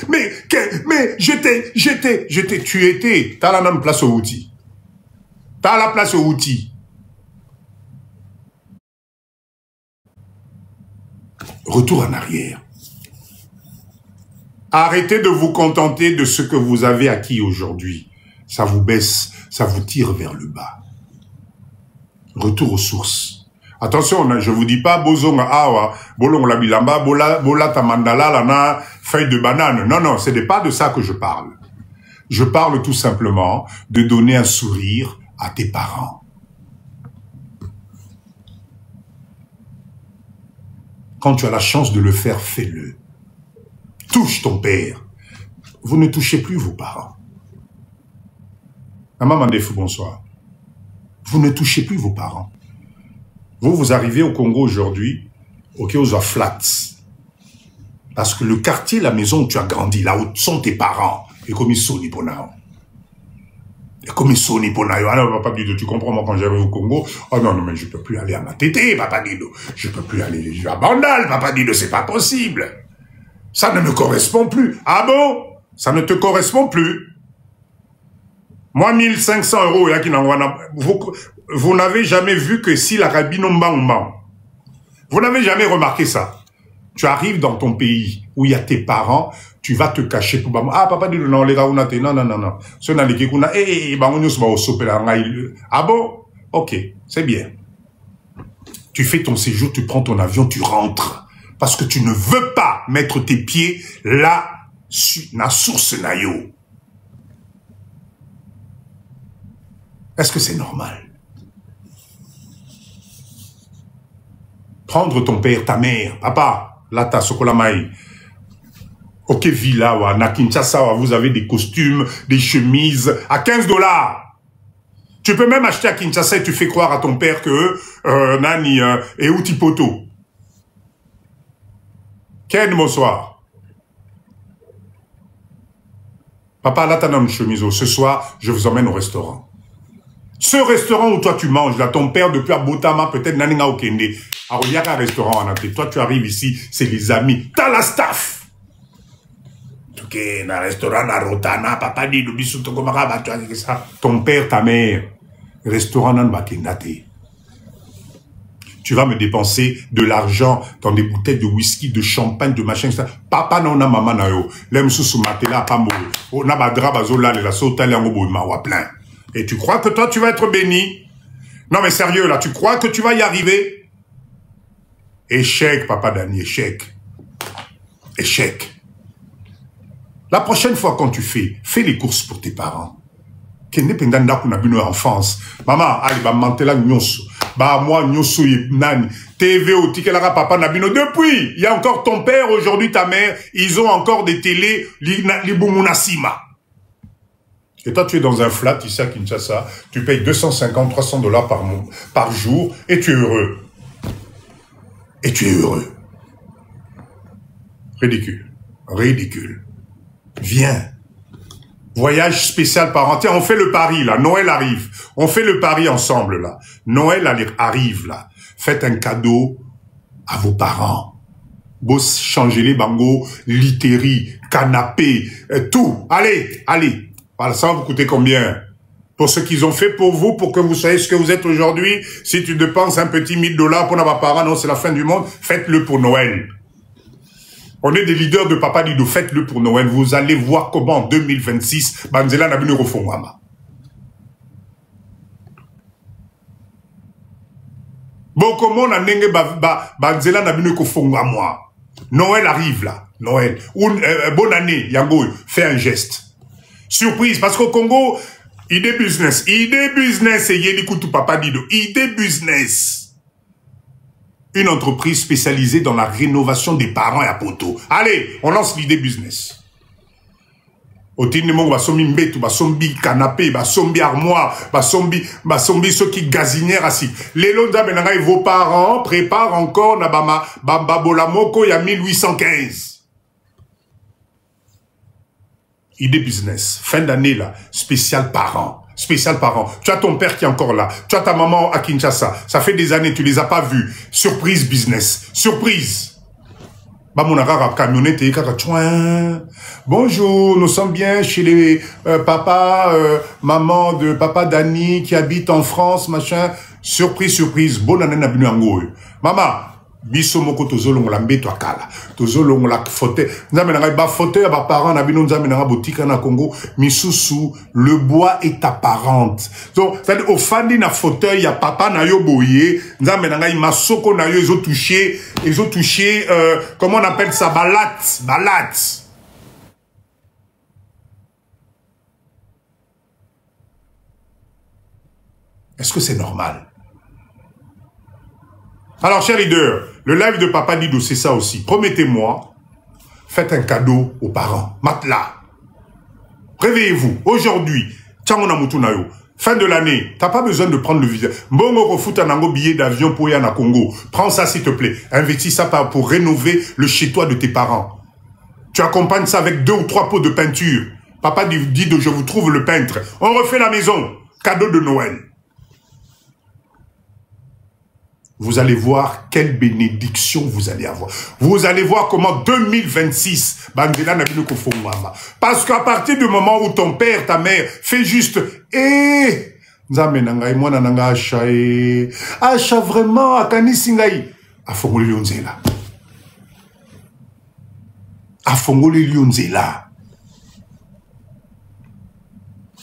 Mais, tu étais, t'as la même place au outil. T'as la place au outil. Retour en arrière. Arrêtez de vous contenter de ce que vous avez acquis aujourd'hui. Ça vous baisse, ça vous tire vers le bas. Retour aux sources. Attention, je vous dis pas bozonga awa, bolong la bilamba, bola tamandala lana, feuille de banane. Non, ce n'est pas de ça que je parle. Je parle tout simplement de donner un sourire à tes parents. Quand tu as la chance de le faire, fais-le. Touche ton père. Vous ne touchez plus vos parents. Maman Mandefou, bonsoir. Vous ne touchez plus vos parents. Vous arrivez au Congo aujourd'hui, ok, aux flats. Parce que le quartier, la maison où tu as grandi, là où sont tes parents, et comme ils sont niponao. Et comme ils sont niponao. Alors, papa Guido, tu comprends, moi, quand j'arrive au Congo, oh non, mais je peux plus aller à Matete, papa Guido. Je peux plus aller à Bandal, papa Guido, c'est pas possible. Ça ne me correspond plus. Ah bon? Ça ne te correspond plus. Moi, 1500 €, vous n'avez jamais vu que si la rabine omba. Vous n'avez jamais remarqué ça. Tu arrives dans ton pays où il y a tes parents, tu vas te cacher pour ah papa dit non les gars non. Ce n'a les kuna ah bon? OK, c'est bien. Tu fais ton séjour, tu prends ton avion, tu rentres parce que tu ne veux pas mettre tes pieds là na source na yo. Est-ce que c'est normal? Prendre ton père, ta mère, papa, là t'as Sokolamai. Ok, Villa, na Kinshasa, vous avez des costumes, des chemises à 15 $. Tu peux même acheter à Kinshasa et tu fais croire à ton père que Nani et Utipoto. Ken, bonsoir. Papa, là t'as une chemise. Ce soir, je vous emmène au restaurant. Ce restaurant où toi tu manges, là, ton père depuis Abotama, peut-être Naninga Okende. Alors, il y a un restaurant en Ante. Toi, tu arrives ici, c'est les amis. T'as la staff. Ok, dans le restaurant, dans Rotana, papa dit, ton père, ta mère, restaurant dans Bakendate. Tu vas me dépenser de l'argent dans des bouteilles de whisky, de champagne, de machin, etc. Papa non na maman na yo. L'aime sous matela pas mou. On a badra bazola le la sota le ngobo ma plein. Et tu crois que toi tu vas être béni? Non mais sérieux là, tu crois que tu vas y arriver? Échec, papa Dani, échec. Échec. La prochaine fois quand tu fais les courses pour tes parents. Kende pendanda kuna bino enfance. Maman, allez ba mantela nyonso. Bah moi nyonso nani. TV au tikelaka papa nabino. Depuis, il y a encore ton père, aujourd'hui ta mère, ils ont encore des télés li bumunasima. Et toi, tu es dans un flat, ici à Kinshasa, tu payes 250, 300 $ par jour, et tu es heureux. Et tu es heureux. Ridicule. Ridicule. Viens. Voyage spécial parent. Tiens, on fait le pari, là. Noël arrive. On fait le pari ensemble, là. Noël arrive, là. Faites un cadeau à vos parents. Boss, changez les bangos, literie, canapé, tout. Allez, allez. Voilà, ça va vous coûter combien? Pour ce qu'ils ont fait pour vous, pour que vous soyez ce que vous êtes aujourd'hui, si tu dépenses un petit 1000 $ pour nos parents, non, c'est la fin du monde, faites-le pour Noël. On est des leaders de Papa Dido, faites-le pour Noël. Vous allez voir comment en 2026, Banzela n'a venu refondre. Bon, comment on a n'engue Banzela n'a venu refondre moi. Noël arrive là, Noël. Bonne année, Yango, fais un geste. Surprise, parce qu'au Congo, idée business, et Yelikutu Papa Dido, idée business. Une entreprise spécialisée dans la rénovation des parents à Poto. Allez, on lance l'idée business. Au Tinimong, basombi mbetu, basombi canapé, basombi armoire, basombi ceux qui gazinièrent assis. Les londa menanga et vos parents préparent encore na bamba bolamoko, il y a 1815. Idée business, fin d'année là, spécial parents. Spécial parents. Tu as ton père qui est encore là. Tu as ta maman à Kinshasa. Ça fait des années, tu les as pas vus. Surprise business. Surprise. Bonjour, nous sommes bien chez les maman de papa Dani qui habite en France, machin. Surprise, surprise. Bonne année nabinu angoy. Maman. Biso moko tozolongo la mbeto akala tozolongo la fauteuil nzambe na ba fauteuil ba parents na bino nzambe na botika na Congo misusu le bois est apparente donc c'est au fandi na fauteuil ya papa na yo boye nzambe na ngai masoko na yo ils ont touché comment on appelle ça balat. Est-ce que c'est normal? Alors, chers leaders, le live de Papa Dido, c'est ça aussi. Promettez-moi, faites un cadeau aux parents. Matelas. Réveillez-vous. Aujourd'hui, fin de l'année, t'as pas besoin de prendre le visa. Bongo refuta nango billet d'avion pour y aller à Congo. Prends ça, s'il te plaît. Investis ça pour rénover le chez-toi de tes parents. Tu accompagnes ça avec 2 ou 3 pots de peinture. Papa Dido, je vous trouve le peintre. On refait la maison. Cadeau de Noël. Vous allez voir quelle bénédiction vous allez avoir. Vous allez voir comment 2026, parce qu'à partir du moment où ton père, ta mère, fait juste, Acha vraiment, Akani Singaï, Afongoli Lyonzela. Afongoli Lyonzela.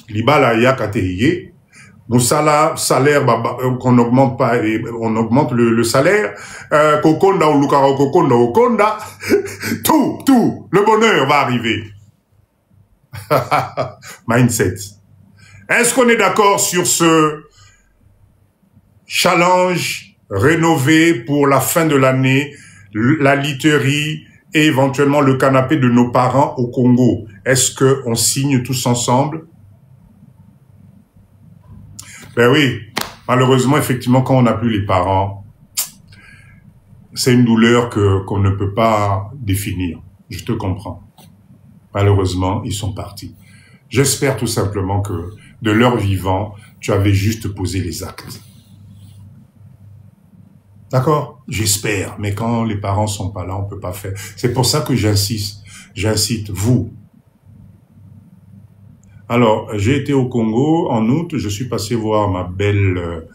Libala Yakateye. Moussala, salaire, qu'on n'augmente pas, on augmente le salaire. Kokonda ou Lukaro, Kokonda, Okonda. Tout, le bonheur va arriver. Mindset. Est-ce qu'on est d'accord sur ce challenge rénové pour la fin de l'année, la literie et éventuellement le canapé de nos parents au Congo? Est-ce qu'on signe tous ensemble? Ben oui, malheureusement, effectivement, quand on n'a plus les parents, c'est une douleur qu'on ne peut pas définir. Je te comprends. Malheureusement, ils sont partis. J'espère tout simplement que de leur vivant, tu avais juste posé les actes. D'accord? J'espère. Mais quand les parents sont pas là, on peut pas faire. C'est pour ça que j'incite, vous. Alors, j'ai été au Congo en août. Je suis passé voir ma belle...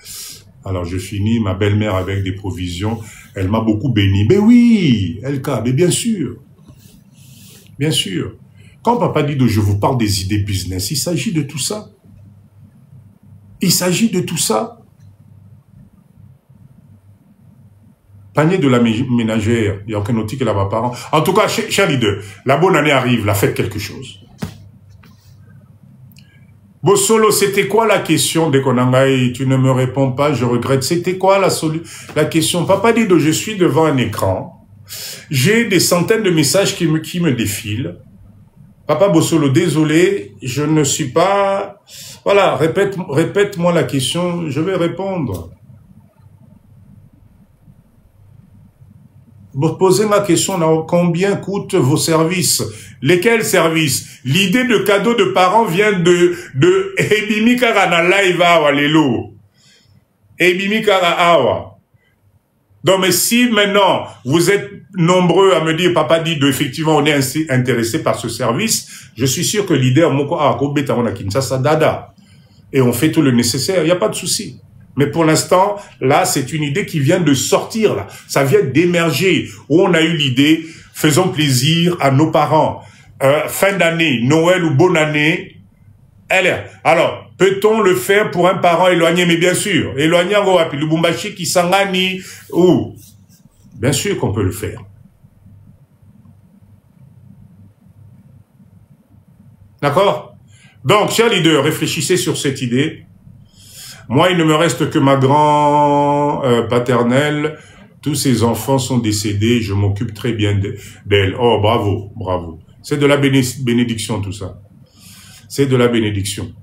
alors, je finis, ma belle-mère avec des provisions. Elle m'a beaucoup béni. Mais oui, LK, mais bien sûr. Bien sûr. Quand Papa Dido, je vous parle des idées business, il s'agit de tout ça. Il s'agit de tout ça. Panier de la ménagère, il n'y a aucun outil que là-bas parent. En tout cas, cher leader, la bonne année arrive, là, faites quelque chose. Bossolo, c'était quoi la question de Konangaï? Tu ne me réponds pas, je regrette. C'était quoi la question? Papa Dido, je suis devant un écran. J'ai des centaines de messages qui me défilent. Papa Bossolo, désolé, je ne suis pas... Voilà, répète-moi la question, je vais répondre. Posez ma question, combien coûtent vos services? Lesquels services? L'idée de cadeau de parents vient de Ebimi Kara na live awa lelo. Ebimi Kara awa. Donc, mais si maintenant, vous êtes nombreux à me dire, Papa dit, effectivement, on est intéressé par ce service, je suis sûr que l'idée, et on fait tout le nécessaire, il n'y a pas de souci. Mais pour l'instant, là, c'est une idée qui vient de sortir, là. Ça vient d'émerger, où on a eu l'idée, faisons plaisir à nos parents. Fin d'année, Noël ou bonne année. Alors, peut-on le faire pour un parent éloigné? Mais bien sûr, éloigné en Goapi, Lubumbashi, Kisangani, ou... Bien sûr qu'on peut le faire. D'accord? Donc, chers leaders, réfléchissez sur cette idée. Moi, il ne me reste que ma grand-paternelle. Tous ses enfants sont décédés. Je m'occupe très bien d'elle. Oh, bravo, bravo. C'est de la bénédiction, tout ça. C'est de la bénédiction.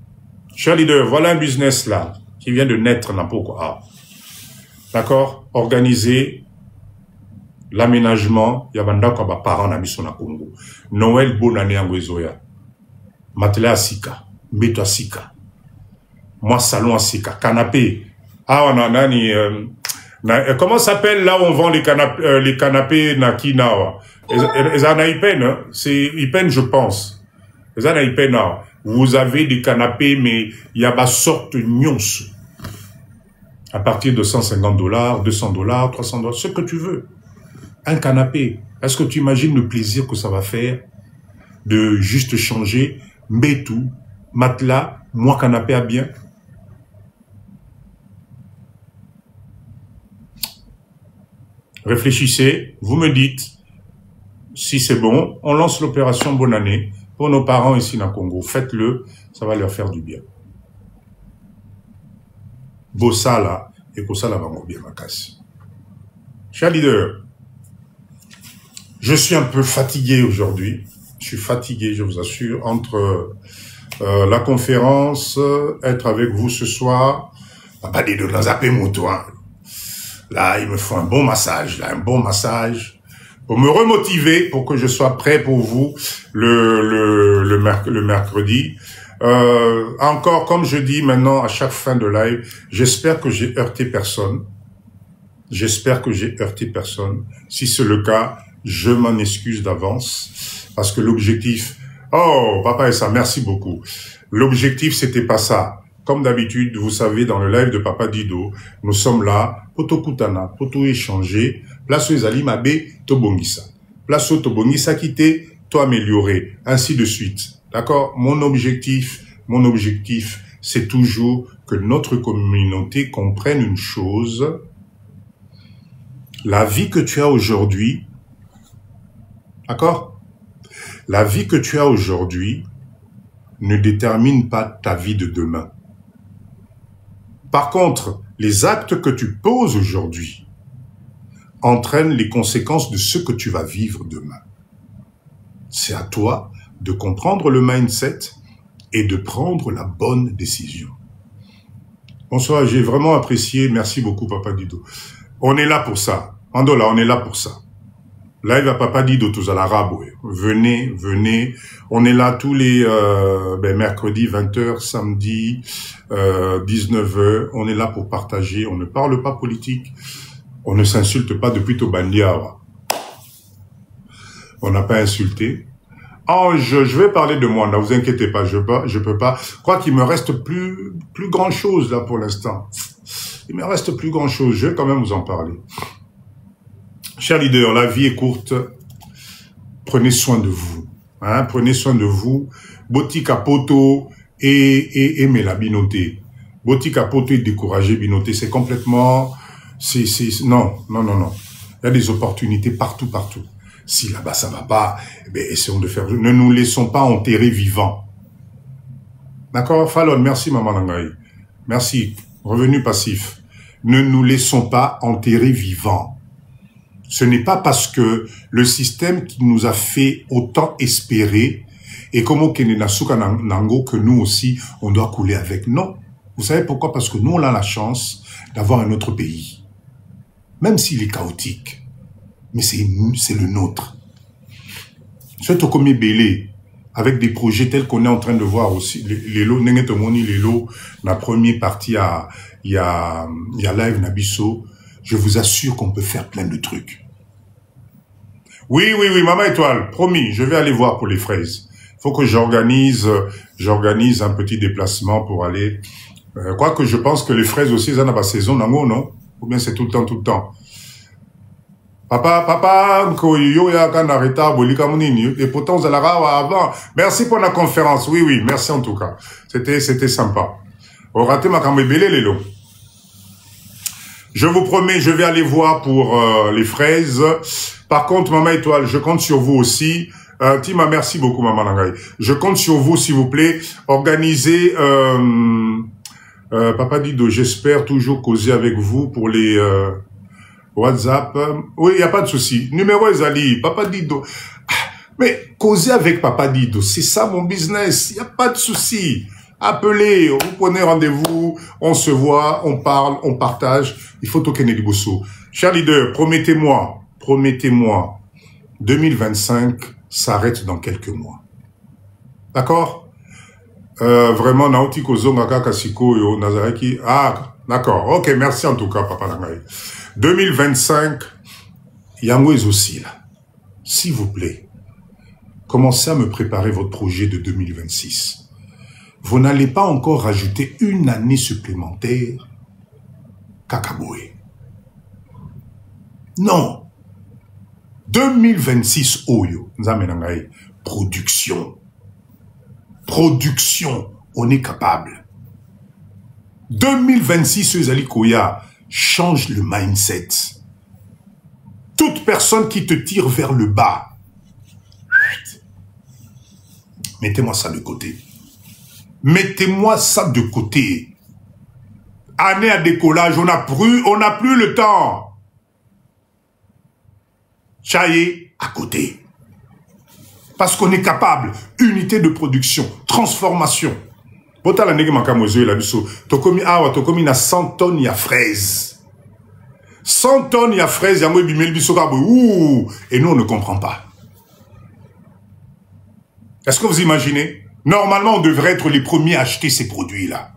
Chers leaders, voilà un business là, qui vient de naître, n'importe. D'accord? Organiser l'aménagement. Yabanda Kaba parents na biso na Congo. Noël, bonne année en Wezoya. Matelas à Sika. Mbeto à Sika. Moi, salon à Sika. Canapé. Ah, on en a ni... comment s'appelle là où on vend les canapés na Kinawa? Les Anaïpen, hein? C'est Ipen, je pense. Les Anaïpen, vous avez des canapés, mais il y a ma sorte nyons. À partir de $150, $200, $300, ce que tu veux. Un canapé. Est-ce que tu imagines le plaisir que ça va faire de juste changer Mbétou, matelas, moi canapé à bien? Réfléchissez, vous me dites si c'est bon, on lance l'opération bonne année pour nos parents ici dans le Congo. Faites-le, ça va leur faire du bien. Bossala et Kosala va bien ma casse. Cher leader, je suis un peu fatigué aujourd'hui. Je suis fatigué, je vous assure, entre la conférence, être avec vous ce soir. Papa dit de dans un peu moto. Là, il me faut un bon massage, là, un bon massage pour me remotiver, pour que je sois prêt pour vous le mercredi. Encore, comme je dis maintenant à chaque fin de live, j'espère que j'ai heurté personne. J'espère que j'ai heurté personne. Si c'est le cas, je m'en excuse d'avance. Parce que l'objectif... Oh, Papa Essa, merci beaucoup. L'objectif, c'était pas ça. Comme d'habitude, vous savez, dans le live de Papa Dido, nous sommes là, poto kutana, poto échanger, place aux alimabe, to bongisa. Place au to bongisa quitter, to améliorer, ainsi de suite. D'accord? Mon objectif, c'est toujours que notre communauté comprenne une chose. La vie que tu as aujourd'hui, d'accord? La vie que tu as aujourd'hui, ne déterminent pas ta vie de demain. Par contre, les actes que tu poses aujourd'hui entraînent les conséquences de ce que tu vas vivre demain. C'est à toi de comprendre le mindset et de prendre la bonne décision. Bonsoir, j'ai vraiment apprécié. Merci beaucoup, Papa Dido. On est là pour ça. Andola, on est là pour ça. Live à Papa Dido, tous à l'arabe. Venez, venez. On est là tous les mercredis, 20h, samedi, 19h. On est là pour partager. On ne parle pas politique. On ne s'insulte pas depuis Tobandiawa. On n'a pas insulté. Oh, je vais parler de moi, ne vous inquiétez pas, je peux pas. Je crois qu'il me reste plus grand chose là pour l'instant. Il me reste plus grand chose, je vais quand même vous en parler. Chers leaders, la vie est courte. Prenez soin de vous. Hein, prenez soin de vous. Botika poto et aimez la binoté. Botika poto et décourager binoté, c'est complètement... Non. Il y a des opportunités partout. Si là-bas ça va pas, essayons de faire... Ne nous laissons pas enterrer vivants. D'accord, Fallon, merci Maman Nangaï. Merci, revenu passif. Ne nous laissons pas enterrer vivants. Ce n'est pas parce que le système qui nous a fait autant espérer et comme au Kenenasuka Nango que nous aussi, on doit couler avec. Non. Vous savez pourquoi? Parce que nous, on a la chance d'avoir un autre pays. Même s'il est chaotique. Mais c'est le nôtre. Ce Tokomi Belé, avec des projets tels qu'on est en train de voir aussi, les lots, les lots, la première partie, il y a Live Nabiso, je vous assure qu'on peut faire plein de trucs. Oui, Maman Étoile, promis, je vais aller voir pour les fraises. Il faut que j'organise un petit déplacement pour aller, quoique je pense que les fraises aussi, ça n'a pas saison, non? Ou bien c'est tout le temps. Papa, et pourtant, vous allez avant. Merci pour la conférence. Oui, merci en tout cas. C'était sympa. On raté ma camébélé, les lots. Je vous promets, je vais aller voir pour les fraises. Par contre, Maman Étoile, je compte sur vous aussi. Tima, merci beaucoup, Maman Nangaï. Je compte sur vous, s'il vous plaît. Organisez, Papa Dido, j'espère toujours causer avec vous pour les... WhatsApp, oui, il n'y a pas de souci. Numéro Ezali, Papa Dido. Mais causer avec Papa Dido, c'est ça mon business. Il n'y a pas de souci. Appelez, vous prenez rendez-vous, on se voit, on parle, on partage. Il faut toquer Neliboso. Chers leaders, promettez-moi, 2025 s'arrête dans quelques mois. D'accord? Vraiment, Naoti Kozonga Kasiko yo Nazareki. Ah, d'accord. Ok, merci en tout cas, Papa Nangaï. 2025, Yango est aussi là. S'il vous plaît, commencez à me préparer votre projet de 2026. Vous n'allez pas encore rajouter une année supplémentaire Kakaboué. Non. 2026, Oyo, Nzamenangaï, production. Production, on est capable. 2026, Ezali Koya, change le mindset. Toute personne qui te tire vers le bas, mettez-moi ça de côté. Mettez-moi ça de côté. Année à décollage, on n'a plus le temps. Chaye à côté. Parce qu'on est capable. Unité de production, transformation. Bota la nege makamozo la biso. Tokomi na 100 tonnes ya fraises. 100 tonnes ya fraises ya mwe bimel biso ka ouh, et nous on ne comprend pas. Est-ce que vous imaginez? Normalement on devrait être les premiers à acheter ces produits là.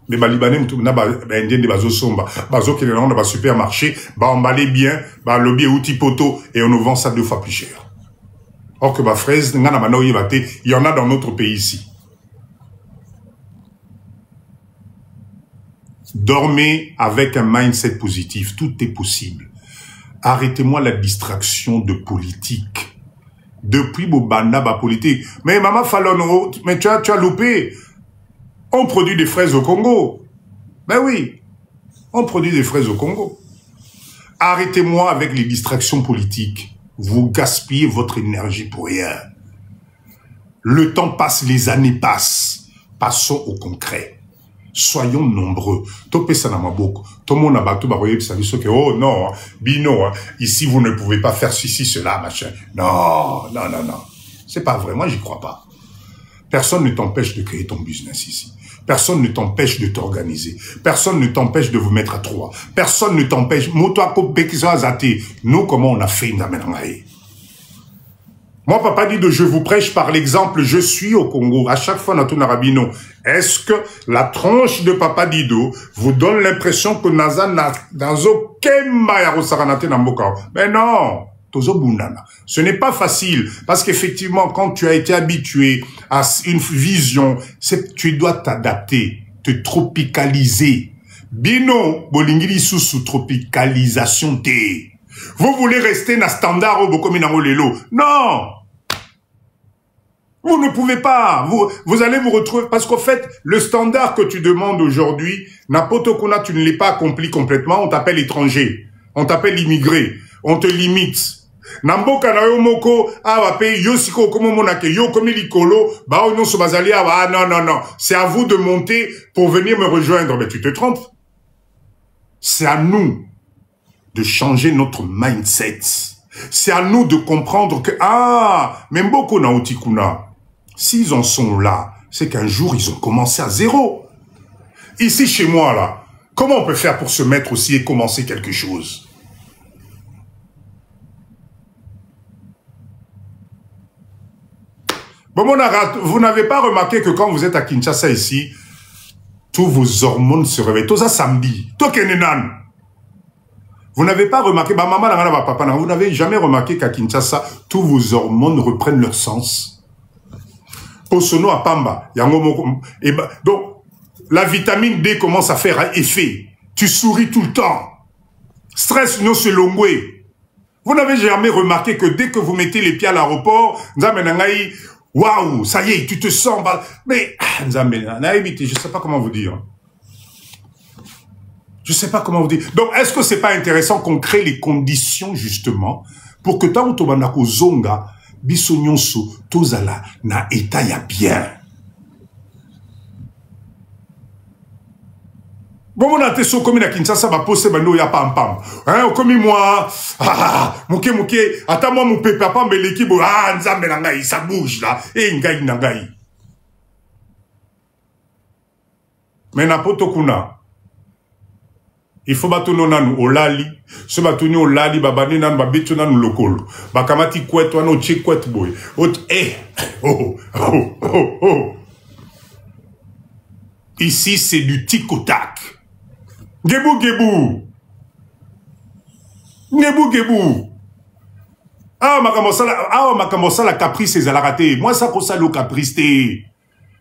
Mais ba libanais na ba indien de bazo somba, bazo qui est dans le supermarché, ba emballé bien, ba lobby outil poteau et on nous vend ça 2 fois plus cher. Or que ba fraise ngana mano yebate, il y en a dans notre pays ici. Dormez avec un mindset positif. Tout est possible. Arrêtez-moi la distraction de politique. Depuis Bobanda, politique. Mais Maman Fallon, mais tu as loupé. On produit des fraises au Congo. Ben oui. On produit des fraises au Congo. Arrêtez-moi avec les distractions politiques. Vous gaspillez votre énergie pour rien. Le temps passe, les années passent. Passons au concret. Soyons nombreux. Tout le monde a battu, oh non, Bino, ici vous ne pouvez pas faire ceci, cela, machin. Non, non, non, non. C'est pas vrai, moi j'y crois pas. Personne ne t'empêche de créer ton business ici. Personne ne t'empêche de t'organiser. Personne ne t'empêche de vous mettre à trois. Personne ne t'empêche. Nous, comment on a fait moi, papa dit de je vous prêche par l'exemple, je suis au Congo. À chaque fois, Natou Narabino, est-ce que la tranche de papa Dido vous donne l'impression que Naza n'a dans aucun maya rosaranate namboka? Mais non! Ce n'est pas facile, parce qu'effectivement, quand tu as été habitué à une vision, tu dois t'adapter, te tropicaliser. Bino, bolingiri sous tropicalisation te. Vous voulez rester dans standard au Bokomina Lelo? Non! Vous ne pouvez pas. Vous allez vous retrouver, parce qu'en fait, le standard que tu demandes aujourd'hui, n'importe quoi, tu ne l'as pas accompli complètement, on t'appelle étranger, on t'appelle immigré, on te limite. Namboka na yo moko awa pe yo siko komo monake yo komi likolo ba o nyonso bazali awa non non non, c'est à vous de monter pour venir me rejoindre. Mais tu te trompes. C'est à nous de changer notre mindset. C'est à nous de comprendre que même beaucoup na otikuna, s'ils en sont là, c'est qu'un jour ils ont commencé à zéro. Ici chez moi là, comment on peut faire pour se mettre aussi et commencer quelque chose? Bon, vous n'avez pas remarqué que quand vous êtes à Kinshasa ici, tous vos hormones se réveillent. Tout ça samedi. Tout kenenan. Vous n'avez pas remarqué, vous n'avez jamais remarqué qu'à Kinshasa, tous vos hormones reprennent leur sens. Posono à Pamba. Donc, la vitamine D commence à faire effet. Tu souris tout le temps. Stress, non, c'est longoué. Vous n'avez jamais remarqué que dès que vous mettez les pieds à l'aéroport, waouh, ça y est, tu te sens... Mais, je ne sais pas comment vous dire. Je ne sais pas comment vous dire. Donc, est-ce que c'est pas intéressant qu'on crée les conditions, justement, pour que tant que tu zonga, bisonyonso, tozala, na état ya bien. Bon, on a été sur comme Kinshasa, va poser bando ya pam pam. Hein, comme moi, mouke, attends moi mon papa pam l'équipe, nzambe nangai, ça bouge là, et ngai nangai. Mais n'importe kuna. Il faut batono nanu olali, ce batoni olali, babane nanu babeto nanu lokolo. Bakamati kwet wano che kwet boy. Ici c'est du tic au tac. Gebou, gebou. Gebou, gebou. Makamosa la caprice et la raté. Moi, ça, ça le caprice.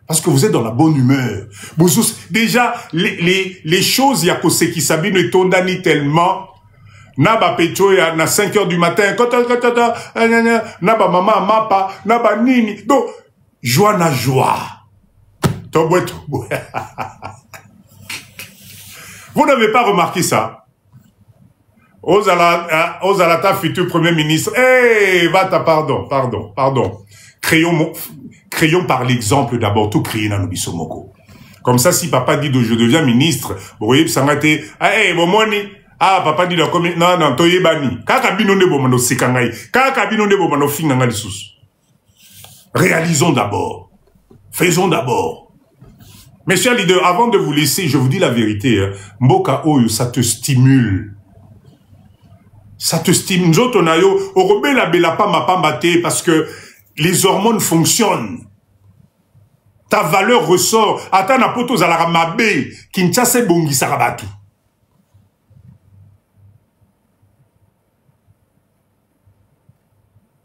Parce que vous êtes dans la bonne humeur. Déjà, les choses, il y a qui s'habillent ne tondani tellement. Naba pecho ya na 5 heures du matin. Naba maman mapa. Naba nini. Donc, joie na joie. Vous n'avez pas remarqué ça? Ozalata futur premier ministre. Pardon. Créons par l'exemple d'abord, tout créer dans le Somoko. Comme ça, si papa dit je deviens ministre, vous voyez, ça m'a été, papa dit non, toye bani. Kaka binonde bomano sekangai. Kaka binonde bomano fingangai sous. Réalisons d'abord. Faisons d'abord. Mes chers leaders, avant de vous laisser, je vous dis la vérité, Mboka Oyo, ça te stimule. Ça te stimule. Njotonayo, Orobe la bela pa ma pambate, parce que les hormones fonctionnent. Ta valeur ressort. Ata na poto zalara mabe, Kinshasa bongi sarabatu.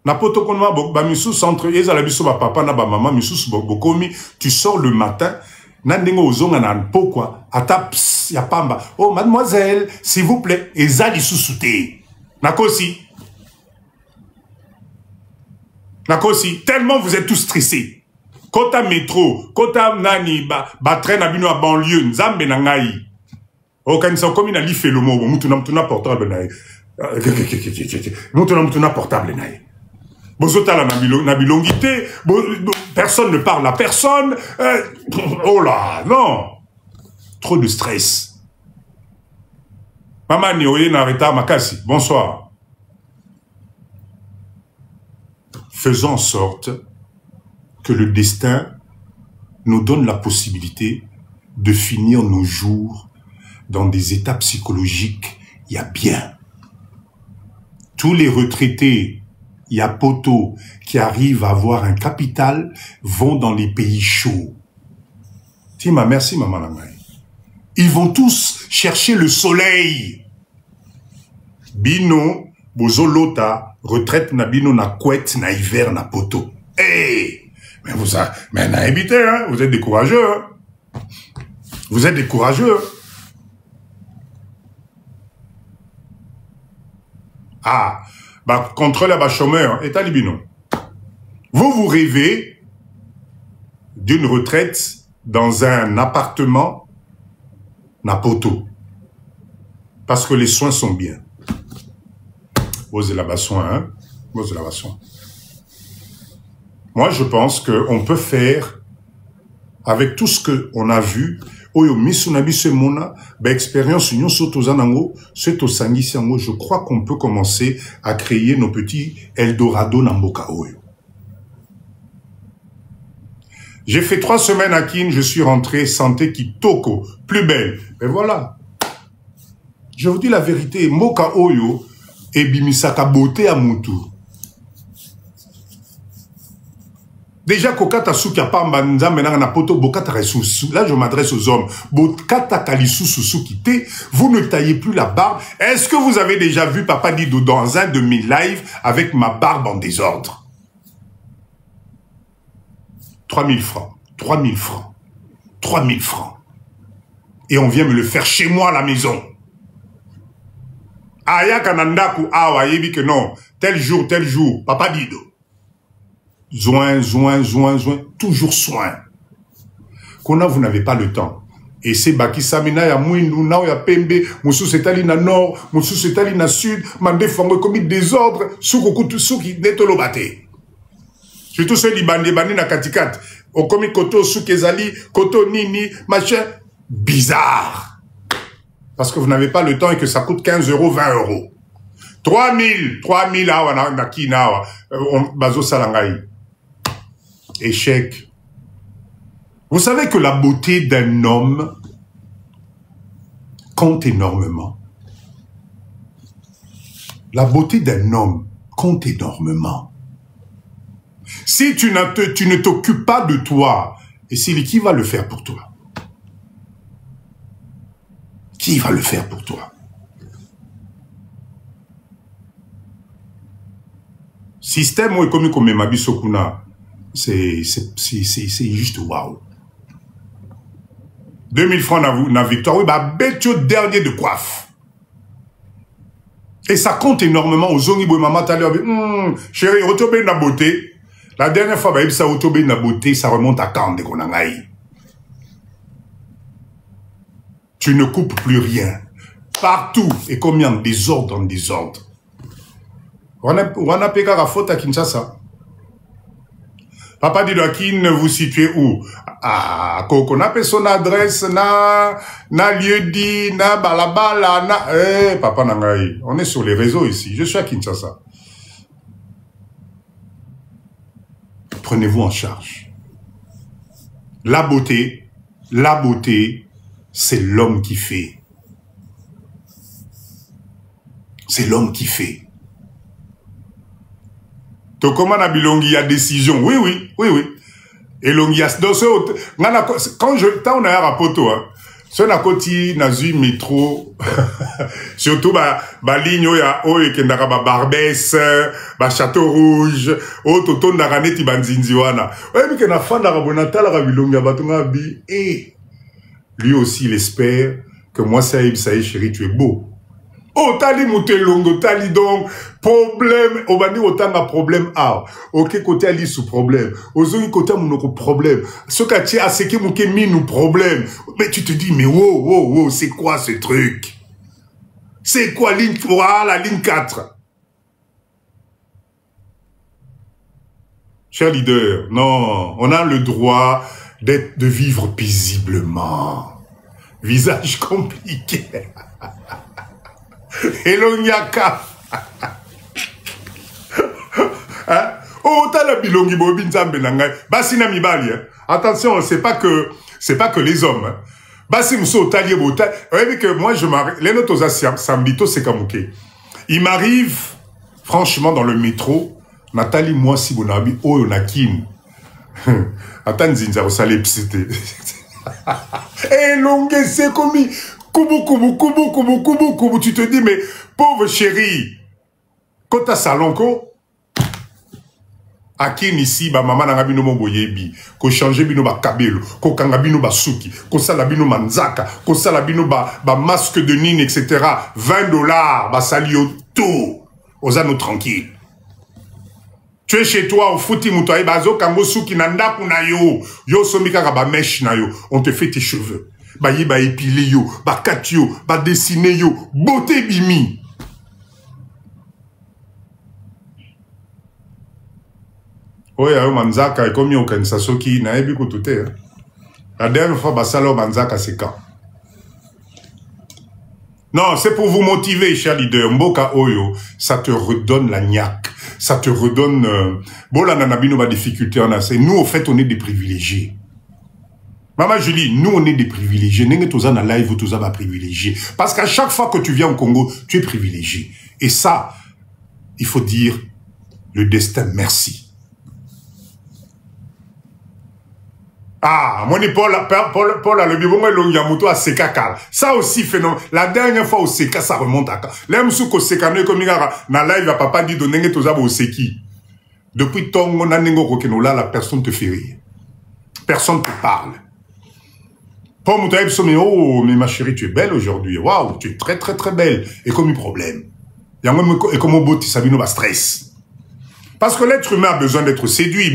Na poto konwa ba misu centre, ezala biso ba papa na ba maman misu bokomi, tu sors le matin. Nandengo ozonga na pokwa ata ya pamba. Oh mademoiselle, s'il vous plaît, ezali sous-souté. Nakosi, tellement vous êtes tous stressés. Kota métro, kota nani ba train na bino a banlieue, nzambe na ngai. O kanisa komi na li fait le mot, mutuna portable na. Mutuna portable na. Bozotala na bilongité, personne ne parle à personne. Oh là, non. Trop de stress. Maman Nioye Nareta Makasi, bonsoir. Faisons en sorte que le destin nous donne la possibilité de finir nos jours dans des états psychologiques, il y a bien. Tous les retraités, il y a Poto, qui arrivent à avoir un capital, vont dans les pays chauds. Tima, merci maman Langai. Ils vont tous chercher le soleil. Bino, bozolota, retraite na bino na couette, na hiver, na Poto. Hey! Mais na habité, hein? Vous êtes des courageux, hein? Vous êtes des courageux. Ah, bah, contre la chômeur, et talibino. Vous rêvez d'une retraite dans un appartement na Poto. Parce que les soins sont bien. Vous avez la soin, hein? Vous avez la soin. Moi, je pense qu'on peut faire, avec tout ce qu'on a vu, je crois qu'on peut commencer à créer nos petits Eldorado Namboka Oyo. J'ai fait 3 semaines à Kin, je suis rentré, santé Kitoko, plus belle. Et voilà. Je vous dis la vérité, Moka Oyo et Bimisaka beauté à Moutou. Déjà, Kokata Soukia Pamba Nzamena na poto Bokata Ressousou. Là, je m'adresse aux hommes. Bokata Kalisou Soussou Kité, vous ne taillez plus la barbe. Est-ce que vous avez déjà vu Papa Dido dans un de mes lives avec ma barbe en désordre? 3000 francs. 3000 francs. 3000 francs. Et on vient me le faire chez moi à la maison. Aya Kanandaku Awa Yebi que non. Tel jour, Papa Dido. Soin, toujours soin. Kona, vous n'avez pas le temps. Et c'est Baki Samina, ya Mouindou, ya Pembe, Moussou Setali na Nord, Moussou Setali na Sud, Mandé Fongo commis désordre, Soukoku Souki, Netolobate. Surtout ceux qui bandent na Katikat. Au commis Koto, Soukezali, Koto Nini, machin. Bizarre. Parce que vous n'avez pas le temps et que ça coûte 15 €, 20 €. 3000 awa na kina bazo salangai. Échec. Vous savez que la beauté d'un homme compte énormément. La beauté d'un homme compte énormément. Si tu ne t'occupes pas de toi, et c'est qui va le faire pour toi? Qui va le faire pour toi? Système où comme Mabisokuna, c'est juste waouh. 2000 francs na victoire, oui, bah, bête dernier de coiffe. Et ça compte énormément aux zongi maman chérie, autobé na beauté. La dernière fois, bah, ça autobé na beauté, ça remonte à quand de Konangaï. Tu ne coupes plus rien. Partout. Et combien en désordre, en désordre. Wana peka la faute à Kinshasa. Papa Dido Akin, vous situez où? Ah, Koko, na son adresse, na lieu dit, na balabala, na... Papa Nangaï, on est sur les réseaux ici. Je suis à Kinshasa. Prenez-vous en charge. La beauté, c'est l'homme qui fait. C'est l'homme qui fait. Tokoma na bilongi ya décision. Oui. Et longi ya quand je on a un poto hein. Sur na koti na zui métro surtout ba ligne ya oyo kendaka ba Barbès, ba Château Rouge, o toto ndaka neti banzinzi wana. Oyebi ke na fanda ka bonatala ka bilongi ya batonga bi lui aussi il espère que moi ça y est chérie tu es beau. Oh, tali moutelongo, tali donc, problème, au bandi autant de problème A. Ok, côté ali sous problème. Aux côté mon problème. Ce qu'a tu as, c'est que mon nous problème. Mais tu te dis, mais wow, c'est quoi ce truc? C'est quoi ligne, voilà, ligne 4. cher leader, non, on a le droit de vivre paisiblement. Visage compliqué. Elonyaka. Hein? Oh, t'as la bilongi bobine zambenanga. Basina mibali. Attention, c'est pas que les hommes. Hein. Basi muso talier bota. Vous voyez que moi je m'arrive. Les notes sambito c'est kamouké. Il m'arrive, franchement, dans le métro, Nathalie moi si bonabi oh nakin. Attends zinza au salé psité. Eh longue c'est commis. Kubu, tu te dis, mais pauvre chérie, quand t'as salonko, akin ici, ba maman n'a bino moboyebi, ko changer bino ba kabelo, ko kanga bino ba suki, ko sala bino manzaka, ko sala bino ba masque de nine, etc. $20, ba salio tout, aux anneaux tranquilles. Tu es chez toi, au fouti moutoye, bazo kango suki nanda kuna yo somika ba mèche na yo, on te fait tes cheveux. Ba yi ba épilé yo, ba kat yo, ba dessiné yo, beauté bimi. Oui, ayo manzaka et comme yo kanisa soki na ebi kutute. La dernière fois ba salo manzaka c'est quand? Non, c'est pour vous motiver, cher leader. Mboka Oyo, ça te redonne la niaque. Ça te redonne... Bola nanabino ba difficulté en assez. Nous, au fait, on est des privilégiés. Maman Julie, nous on est des privilégiés. Nenge toza na live, toza ba privilégiés. Parce qu'à chaque fois que tu viens au Congo, tu es privilégié. Et ça, il faut dire le destin merci. Ah, moi ni Paul a le bibongo l'ongiamuto à Sekakal. Ça aussi phénomène. La dernière fois au Seka, ça remonte à quand. L'aime sous qu'au Seka ne comme na live à papa dit de nenge toza au Seki. Depuis Tongo nanengo rokenola, la personne te fait rire. Personne te parle. Oh, mais ma chérie, tu es belle aujourd'hui. Waouh, tu es très, très, très belle. Et comme un problème. Et comme au bout, ça vient au stress. Parce que l'être humain a besoin d'être séduit.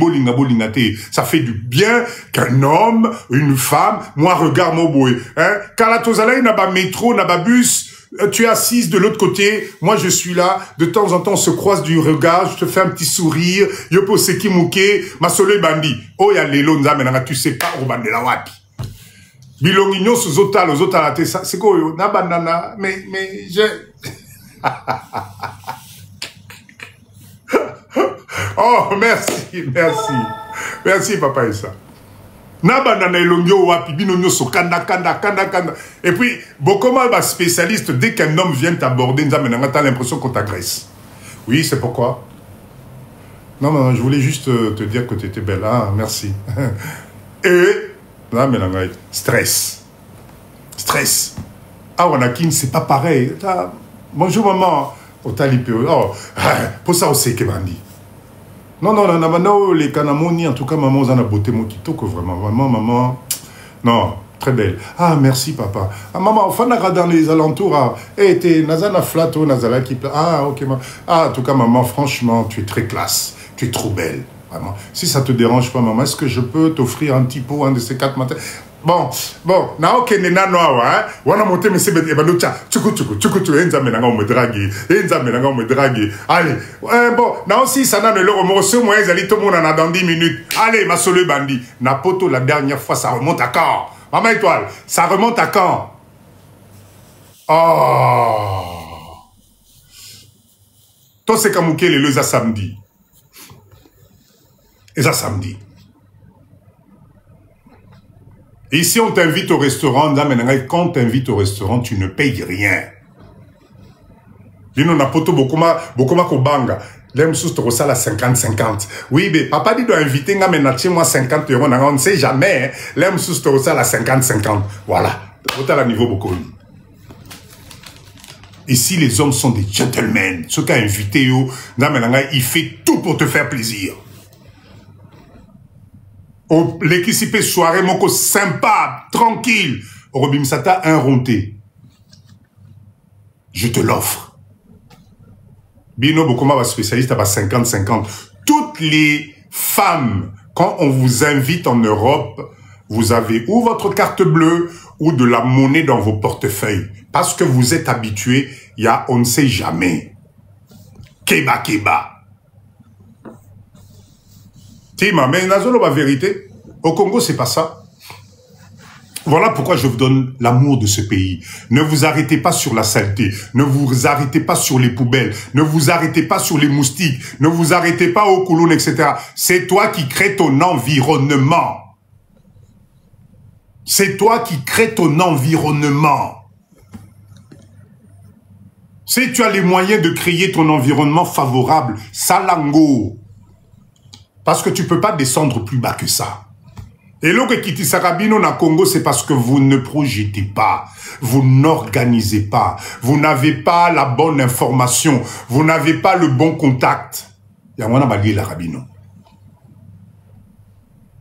Ça fait du bien qu'un homme, une femme, moi, regarde mon boy. Hein? Quand la tozala, il n'a pas métro, n'a pas bus, tu es assise de l'autre côté, moi je suis là, de temps en temps on se croise du regard, je te fais un petit sourire, yo po seki mouké, ma solo bandi. Oh, ya lelo nzamenanga, tu sais pas, au bandela wapi. Bilongignon sous otal, c'est quoi, na banana, mais, j'ai... Oh, merci, papa Issa. Na banana elongio wapi, binonyo so kanda. Et puis, Bokoma va spécialiste, dès qu'un homme vient t'aborder, t'as l'impression qu'on t'agresse. Oui, c'est pourquoi. Non, je voulais juste te dire que tu étais belle, hein, merci. Et... là, stress. Ah, Wanakin, c'est pas pareil. Bonjour, maman. Oh, pour ça, on sait que Bandi. Non, les Kanamoni, en tout cas, maman, on a beauté, mon kitoko, vraiment. Vraiment, maman. Non, très belle. Ah, merci, papa. Ah, maman, enfin, dans les alentours, t'es Nazana Flato, Nazala qui. Ah, ok, maman. Ah, en tout cas, maman, franchement, tu es très classe. Tu es trop belle. Vraiment. Si ça te dérange pas, maman, est-ce que je peux t'offrir un petit pot, un de ces 4 matins? Bon, na ok, nena noa, hein? Wana monte, mais c'est bien, tchukutu, enzamenanga me draguer. Allez, bon, na aussi, ça n'a le remorso, moi, ils tout le monde en a dans 10 minutes. Allez, ma solo bandi. Na poto, la dernière fois, ça remonte à quand? Maman étoile, ça remonte à quand? Oh! Toi, c'est comme les leza samedi. Et ça, samedi. Et ici, on t'invite au restaurant. Quand on t'invite au restaurant, tu ne payes rien. Dino na poto bokoma kobanga. L'aime sous te ça la 50-50. Oui, mais papa dit d'inviter nga menachi moi 50 €. On ne sait jamais. L'aime sous te ça la 50-50. Voilà. Au à niveau beaucoup. Ici, les hommes sont des gentlemen. Ceux qui ont invité, il fait tout pour te faire plaisir. L'équipe soirée, moko sympa, tranquille. Robim Sata, un ronté. Je te l'offre. Bino Bokoma va spécialiste à 50-50. Toutes les femmes, quand on vous invite en Europe, vous avez ou votre carte bleue ou de la monnaie dans vos portefeuilles. Parce que vous êtes habitués, il y a on ne sait jamais. Keba. Tima, mais nazolo la vérité. Au Congo, c'est pas ça. Voilà pourquoi je vous donne l'amour de ce pays. Ne vous arrêtez pas sur la saleté. Ne vous arrêtez pas sur les poubelles. Ne vous arrêtez pas sur les moustiques. Ne vous arrêtez pas aux coulounes, etc. C'est toi qui crées ton environnement. C'est toi qui crées ton environnement. Si tu as les moyens de créer ton environnement favorable, salango. Parce que tu ne peux pas descendre plus bas que ça. Et l'autre qui dit Sarabino na Congo, c'est parce que vous ne projetez pas, vous n'organisez pas, vous n'avez pas la bonne information, vous n'avez pas le bon contact. Yamwana bali la Rabino.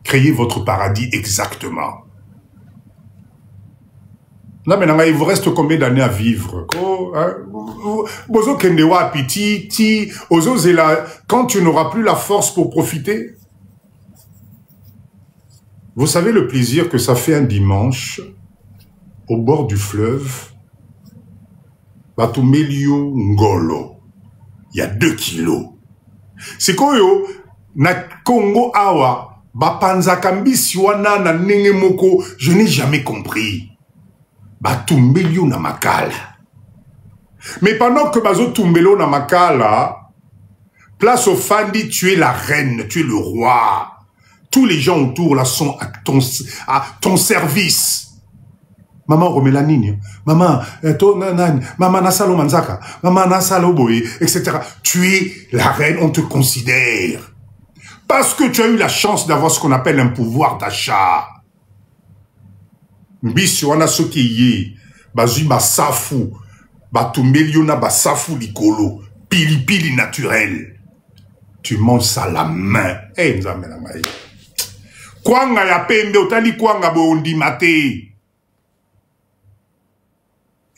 Créez votre paradis exactement. Là, maintenant, il vous reste combien d'années à vivre? Quand tu n'auras plus la force pour profiter. Vous savez le plaisir que ça fait un dimanche, au bord du fleuve, Batumelio Ngolo, il y a 2 kilos. C'est quoi, na Congo Awa, Bapanzakambisi wana na Nengemoko, je n'ai jamais compris. Batumbelio na makala. Mais pendant que Bazo Tumbelo na makala, place au Fandi, tu es la reine, tu es le roi. Tous les gens autour là sont à ton service. Maman remela nini, maman maman nasalo manzaka, maman nasalo boye, etc. Tu es la reine, on te considère. Parce que tu as eu la chance d'avoir ce qu'on appelle un pouvoir d'achat. Mbisi wana soki ye, bazui basafu, batumbeliona basafu likolo, pili pili naturel. Tu manges ça à la main. Eh, nzambe na ngai. Kwanga ya pembe, otali kwanga bondi mate.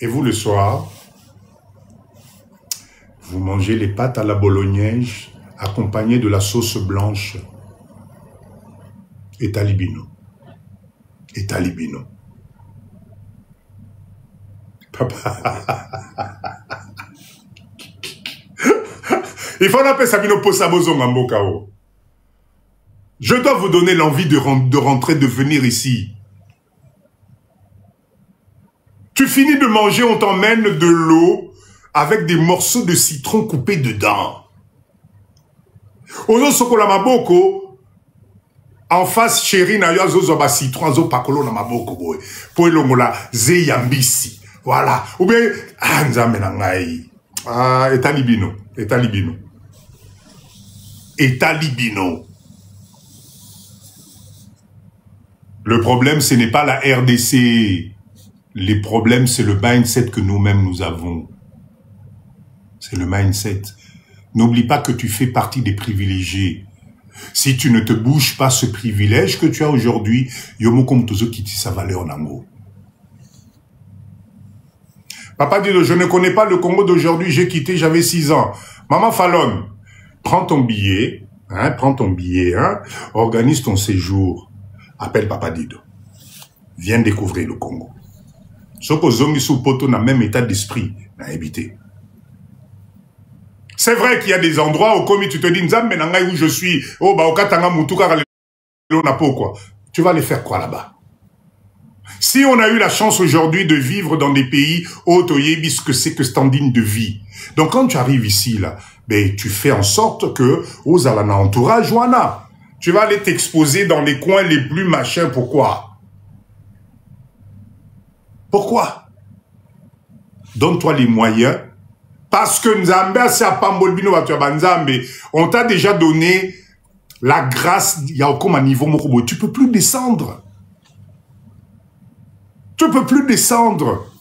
Et vous, le soir, vous mangez les pâtes à la bolognaise accompagnées de la sauce blanche et talibino. Et talibino. Papa. Il faut l'appeler Sabino Posabozo Mambokao. Je dois vous donner l'envie de rentrer, de venir ici. Tu finis de manger, on t'emmène de l'eau avec des morceaux de citron coupés dedans. Ozo sokola maboko, en face chéri na yo zo ba citron zo pakolo na maboko boy. Po elongola ze yambisi. Voilà. Ou bien nzambe na ngai. Ah, etalibino, etalibino. Etalibino. Le problème, ce n'est pas la RDC. Le problème, c'est le mindset que nous-mêmes nous avons. C'est le mindset. N'oublie pas que tu fais partie des privilégiés. Si tu ne te bouges pas ce privilège que tu as aujourd'hui, yomo comme tozo kiti sa valeur en amour. Papa dit, je ne connais pas le Congo d'aujourd'hui, j'ai quitté, j'avais 6 ans. Maman Fallon, prends ton billet, organise ton séjour. Appelle Papa Dido. Viens découvrir le Congo. Soko zongi sous poto n'a même état d'esprit n'a habité. C'est vrai qu'il y a des endroits où comme tu te dis Nzambe nangai où je suis, oh ba okatanga mutuka na quoi. Tu vas les faire quoi là-bas? Si on a eu la chance aujourd'hui de vivre dans des pays où toyebi ce que c'est que standing de vie. Donc quand tu arrives ici là, ben tu fais en sorte que aux alana entourage wana. Tu vas aller t'exposer dans les coins les plus machins. Pourquoi? Pourquoi? Donne-toi les moyens. Parce que Nzambe, on t'a déjà donné la grâce. Il y a comme un niveau. Tu ne peux plus descendre. Tu ne peux plus descendre.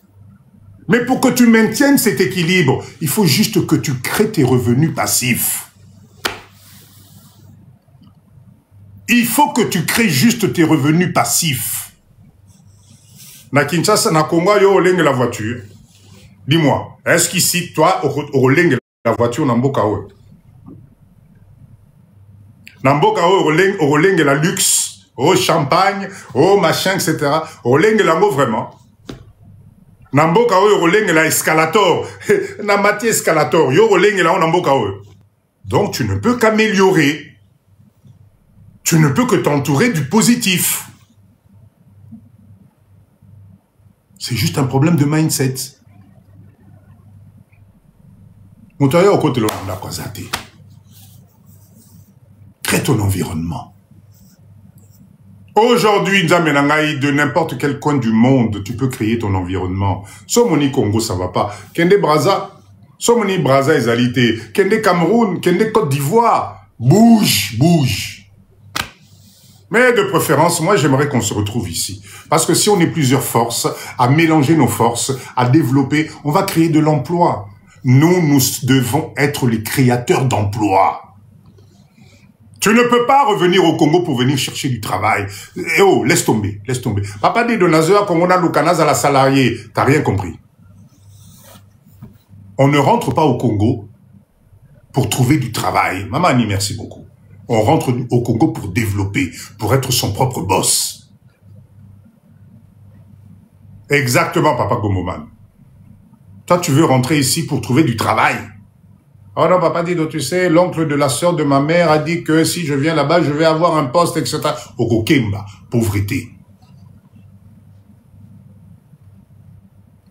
Mais pour que tu maintiennes cet équilibre, il faut juste que tu crées tes revenus passifs. Il faut que tu crées juste tes revenus passifs. Na Kinshasa, na Congo, yo olenge la voiture. Dis-moi, est-ce qu'ici, toi, olenge la voiture na mboka o? Na mboka o olenge la luxe, au champagne, au machin, etc. Olenge la mot vraiment. Na mboka o olenge la escalator. Na mati escalator, yo olenge la mboka o. Donc tu ne peux qu'améliorer. Tu ne peux que t'entourer du positif. C'est juste un problème de mindset. Crée ton environnement. Aujourd'hui, de n'importe quel coin du monde, tu peux créer ton environnement. Somoni Congo, ça va pas. Kende Braza, Somoni Braza Ezalité. Kende Cameroun, Kende Côte d'Ivoire. Bouge, bouge. Mais de préférence, moi, j'aimerais qu'on se retrouve ici. Parce que si on est plusieurs forces, à mélanger nos forces, à développer, on va créer de l'emploi. Nous devons être les créateurs d'emplois. Tu ne peux pas revenir au Congo pour venir chercher du travail. Eh oh, laisse tomber, laisse tomber. Papa dit de Nazeur, comme on a l'Okanaz à la salariée, t'as rien compris. On ne rentre pas au Congo pour trouver du travail. Maman Annie, merci beaucoup. On rentre au Congo pour développer, pour être son propre boss. Exactement, Papa Gomoman. Toi, tu veux rentrer ici pour trouver du travail. Oh non, Papa dit, tu sais, l'oncle de la sœur de ma mère a dit que si je viens là-bas, je vais avoir un poste, etc. Okokemba, pauvreté.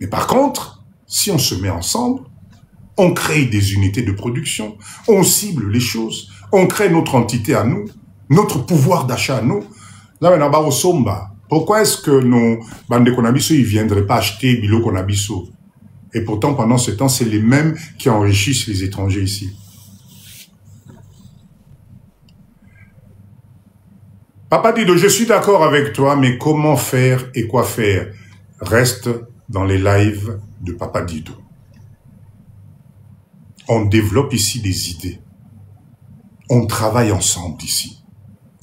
Mais par contre, si on se met ensemble, on crée des unités de production, on cible les choses, on crée notre entité à nous, notre pouvoir d'achat à nous. Là, on va au Somba. Pourquoi est-ce que nos bandes Konabiso, ils viendraient pas acheter Bilo Konabiso? Et pourtant, pendant ce temps, c'est les mêmes qui enrichissent les étrangers ici. Papa Dido, je suis d'accord avec toi, mais comment faire et quoi faire? Reste dans les lives de Papa Dido. On développe ici des idées. On travaille ensemble ici.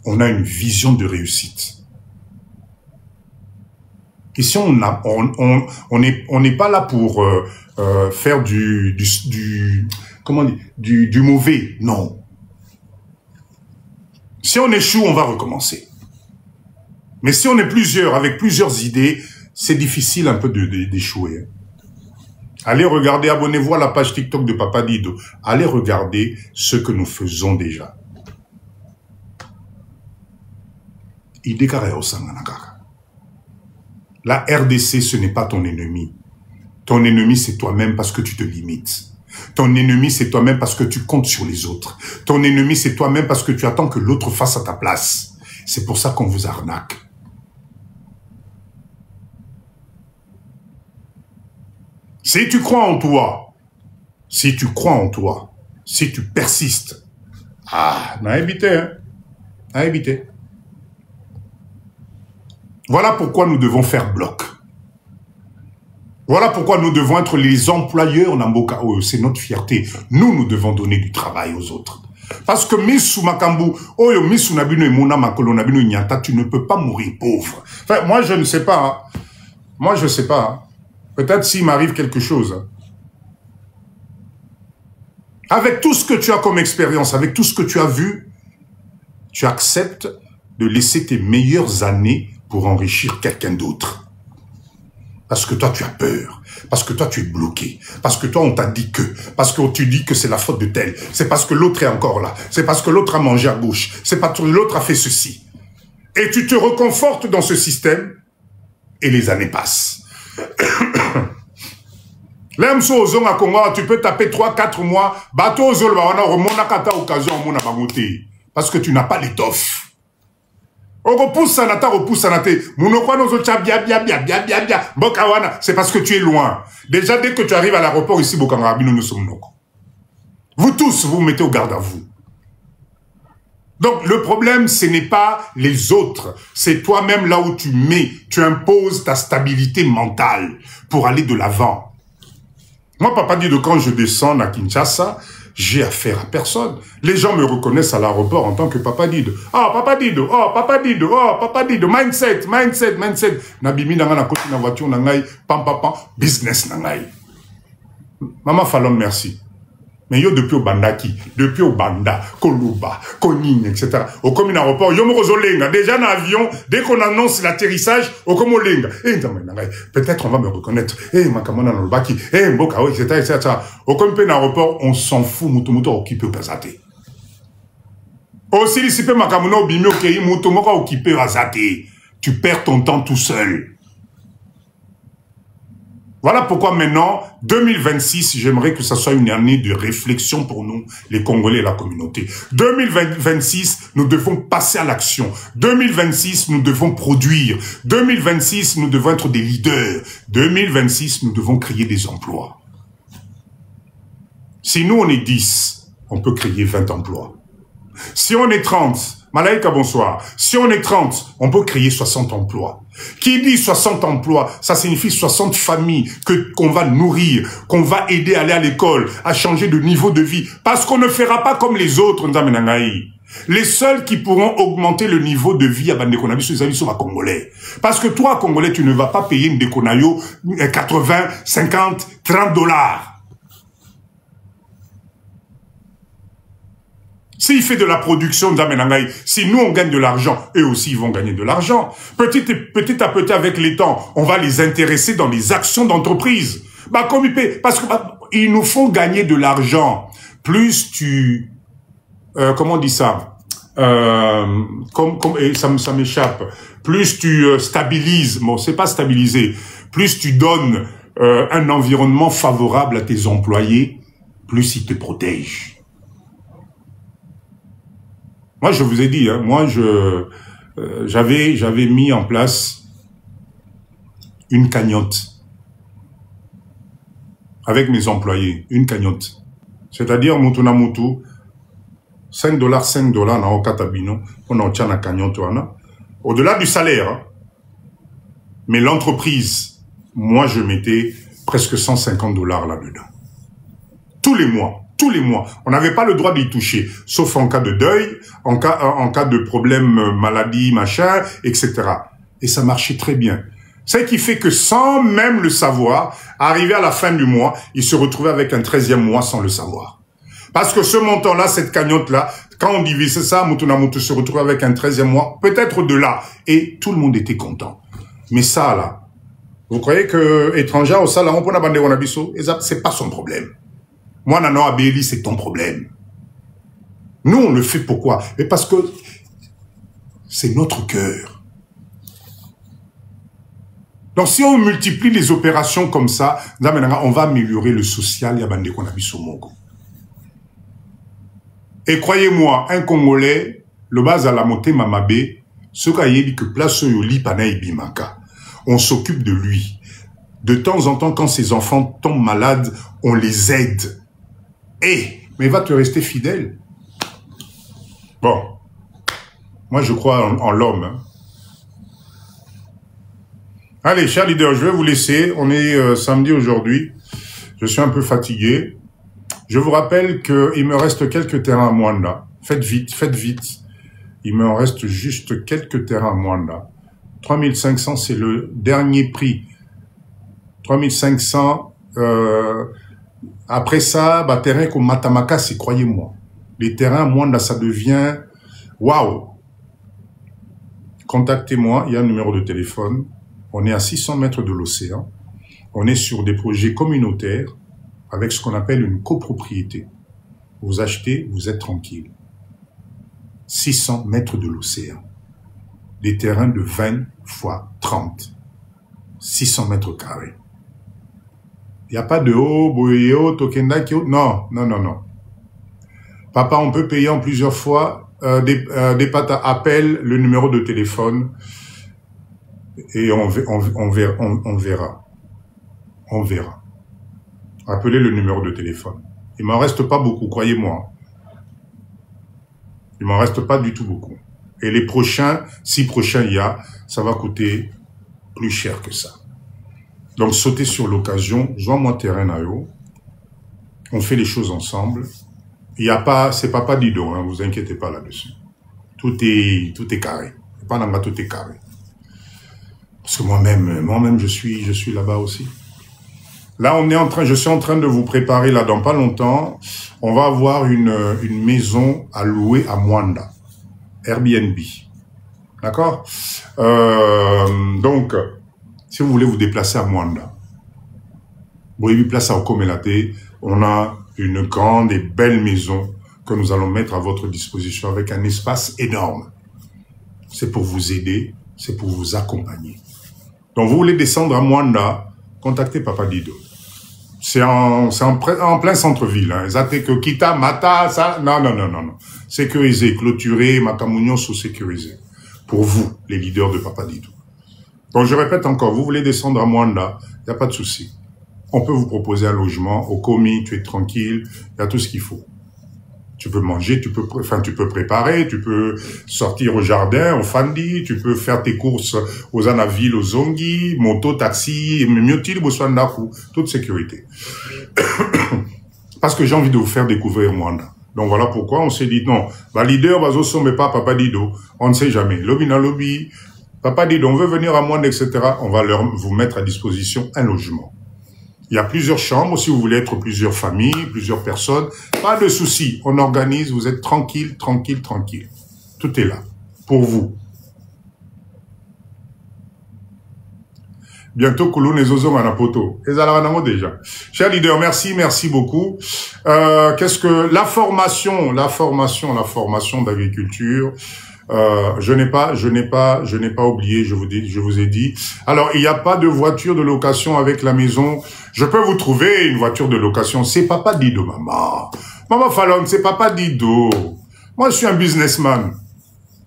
On a une vision de réussite. Ici, on n'est pas là pour faire du mauvais. Non. Si on échoue, on va recommencer. Mais si on est plusieurs, avec plusieurs idées, c'est difficile un peu d'échouer. Allez regarder, abonnez-vous à la page TikTok de Papa Dido. Allez regarder ce que nous faisons déjà. La RDC, ce n'est pas ton ennemi. Ton ennemi, c'est toi-même parce que tu te limites. Ton ennemi, c'est toi-même parce que tu comptes sur les autres. Ton ennemi, c'est toi-même parce que tu attends que l'autre fasse à ta place. C'est pour ça qu'on vous arnaque. Si tu crois en toi, si tu persistes, n'a évité, hein, n'a évité. Voilà pourquoi nous devons faire bloc. Voilà pourquoi nous devons être les employeurs Namboka. C'est notre fierté. Nous devons donner du travail aux autres. Parce que Misu Makambu, Misu Nabino et Mona Makolo Nabino Nyanta, tu ne peux pas mourir pauvre. Enfin, moi, je ne sais pas. Hein. Moi, je ne sais pas. Hein. Peut-être s'il m'arrive quelque chose. Hein. Avec tout ce que tu as comme expérience, avec tout ce que tu as vu, tu acceptes de laisser tes meilleures années pour enrichir quelqu'un d'autre. Parce que toi, tu as peur. Parce que toi, tu es bloqué. Parce que toi, on t'a dit que. Parce que tu dis que c'est la faute de tel. C'est parce que l'autre est encore là. C'est parce que l'autre a mangé à gauche. C'est parce que l'autre a fait ceci. Et tu te reconfortes dans ce système. Et les années passent. L'emso ozong à Congo, tu peux taper 3-4 mois. Bateau ozol, on a remonakata occasion à mon abamoté. Parce que tu n'as pas l'étoffe. C'est parce que tu es loin. Déjà, dès que tu arrives à l'aéroport ici, nous sommes. Vous tous, vous mettez au garde à vous. Donc, le problème, ce n'est pas les autres. C'est toi-même là où tu mets, tu imposes ta stabilité mentale pour aller de l'avant. Moi, Papa dit que quand je descends à Kinshasa, j'ai affaire à personne. Les gens me reconnaissent à l'aéroport en tant que Papa Dido. Oh, Papa Dido, oh, Papa Dido, oh, Papa Dido, mindset. Nabimi nanga na koti na voiture nangai, pam, business nangai. Maman Fallon, merci. Mais yo depuis au Bandaki, depuis au Banda, Koluba, Konine, etc. Au commun aéroport, yo mo lenga. Déjà dans l'avion, dès qu'on annonce l'atterrissage, au comme lenga. Peut-être on va me reconnaître. Makamona no baki, Mboka, etc. Au commun aéroport, on s'en fout, muto occupé au Kazate. Aussi, si tu makamuno bimio kei muto moka occupé azate. Tu perds ton temps tout seul. Voilà pourquoi maintenant, 2026, j'aimerais que ça soit une année de réflexion pour nous, les Congolais et la communauté. 2026, nous devons passer à l'action. 2026, nous devons produire. 2026, nous devons être des leaders. 2026, nous devons créer des emplois. Si nous, on est 10, on peut créer 20 emplois. Si on est 30, Malaïka, bonsoir. Si on est 30, on peut créer 60 emplois. Qui dit 60 emplois, ça signifie 60 familles qu'on va nourrir, qu'on va aider à aller à l'école, à changer de niveau de vie. Parce qu'on ne fera pas comme les autres, les seuls qui pourront augmenter le niveau de vie à Bandekonabi, c'est les amis sont Congolais. Parce que toi, Congolais, tu ne vas pas payer une déconayo 80, 50, 30 $. S'il fait de la production, si nous on gagne de l'argent, eux aussi ils vont gagner de l'argent. Petit à petit avec les temps, on va les intéresser dans les actions d'entreprise. Bah comme il paie, parce que ils nous font gagner de l'argent. Plus tu, comment on dit ça, et ça m'échappe. Plus tu stabilises, bon c'est pas stabiliser. Plus tu donnes un environnement favorable à tes employés, plus ils te protègent. Moi, je vous ai dit, hein, moi, j'avais mis en place une cagnotte avec mes employés, une cagnotte. C'est-à-dire, Mutuna Mutu, $5, $5, na okatabino, on en tient la cagnotte, au-delà du salaire. Hein. Mais l'entreprise, moi, je mettais presque $150 là-dedans. Tous les mois. Tous les mois. On n'avait pas le droit d'y toucher, sauf en cas de deuil, en cas de problème, maladie, machin, etc. Et ça marchait très bien. Ce qui fait que sans même le savoir, arrivé à la fin du mois, il se retrouvait avec un 13e mois sans le savoir. Parce que ce montant-là, cette cagnotte-là, quand on divise ça, Mutuna Mutu se retrouve avec un 13e mois, peut-être au-delà. Et tout le monde était content. Mais ça, là, vous croyez que étranger au salon, on peut n'abander on abisso, c'est pas son problème. Moi, Nano Abeli, c'est ton problème. Nous, on le fait pourquoi? Mais parce que c'est notre cœur. Donc, si on multiplie les opérations comme ça, on va améliorer le social et abandé qu'on a vu sur Mogo. Et croyez-moi, un Congolais, le bas à la montée Mamabé, ce qu'a dit que place Yoli Panaï Bimaka, on s'occupe de lui. De temps en temps, quand ses enfants tombent malades, on les aide. Mais va te rester fidèle. Bon, moi je crois en l'homme. Hein. Allez, chers leaders, je vais vous laisser. On est samedi aujourd'hui. Je suis un peu fatigué. Je vous rappelle qu'il me reste quelques terrains à Mwanda. Faites vite, faites vite. Il me reste juste quelques terrains à Mwanda. 3500, c'est le dernier prix. 3500... Après ça, bah, terrain comme Matamaka, c'est, croyez-moi, les terrains, Mwanda, ça devient, waouh. Contactez-moi, il y a un numéro de téléphone. On est à 600 mètres de l'océan. On est sur des projets communautaires avec ce qu'on appelle une copropriété. Vous achetez, vous êtes tranquille. 600 mètres de l'océan. Des terrains de 20 fois 30. 600 mètres carrés. Il n'y a pas de haut, boyeo, tokenda, non, non, non, non. Papa, on peut payer en plusieurs fois. Des patas appellent le numéro de téléphone et on verra. On verra. Appelez le numéro de téléphone. Il m'en reste pas beaucoup, croyez-moi. Il m'en reste pas du tout beaucoup. Et les prochains, si prochains il y a, ça va coûter plus cher que ça. Donc, sautez sur l'occasion, joins-moi terrain à eux. On fait les choses ensemble. Il n'y a pas, c'est pas dido, hein, vous inquiétez pas là-dessus. Tout est carré. Pas là-bas, tout est carré. Parce que moi-même, je suis là-bas aussi. Là, je suis en train de vous préparer, là, dans pas longtemps, on va avoir une maison à louer à Mwanda. Airbnb. D'accord? Donc, si vous voulez vous déplacer à Mwanda, vous voyez, place à Okomelate, on a une grande et belle maison que nous allons mettre à votre disposition avec un espace énorme. C'est pour vous aider, c'est pour vous accompagner. Donc, vous voulez descendre à Mwanda, contactez Papa Dido. C'est en plein centre-ville. Hein. Que Kita, Mata, ça, non. Sécurisé, clôturé, Makamounion sous-sécurisé. Pour vous, les leaders de Papa Dido. Donc, je répète encore, vous voulez descendre à Mwanda, il n'y a pas de souci. On peut vous proposer un logement. Au commis, tu es tranquille, il y a tout ce qu'il faut. Tu peux manger, tu peux préparer, tu peux sortir au jardin, au Fandi, tu peux faire tes courses aux Anaville, aux Zongi, moto, taxi, mieux-il, Boswandaku, toute sécurité. Parce que j'ai envie de vous faire découvrir Mwanda. Donc voilà pourquoi on s'est dit non, bah leader, bazo sombe pas Papa Dido, on ne sait jamais. Lobby na lobby, Papa Dido, on veut venir à Mwanda, etc. On va vous mettre à disposition un logement. Il y a plusieurs chambres, si vous voulez être plusieurs familles, plusieurs personnes, pas de souci. On organise, vous êtes tranquille. Tout est là, pour vous. Bientôt, Koulou Nezozo Manapoto. Et Zalaranamo déjà. Cher leader, merci beaucoup. Qu'est-ce que la formation d'agriculture, je n'ai pas oublié, je vous ai dit. Alors, il n'y a pas de voiture de location avec la maison. Je peux vous trouver une voiture de location. C'est Papa Dido, maman. Maman Fallon, c'est Papa Dido. Moi, je suis un businessman.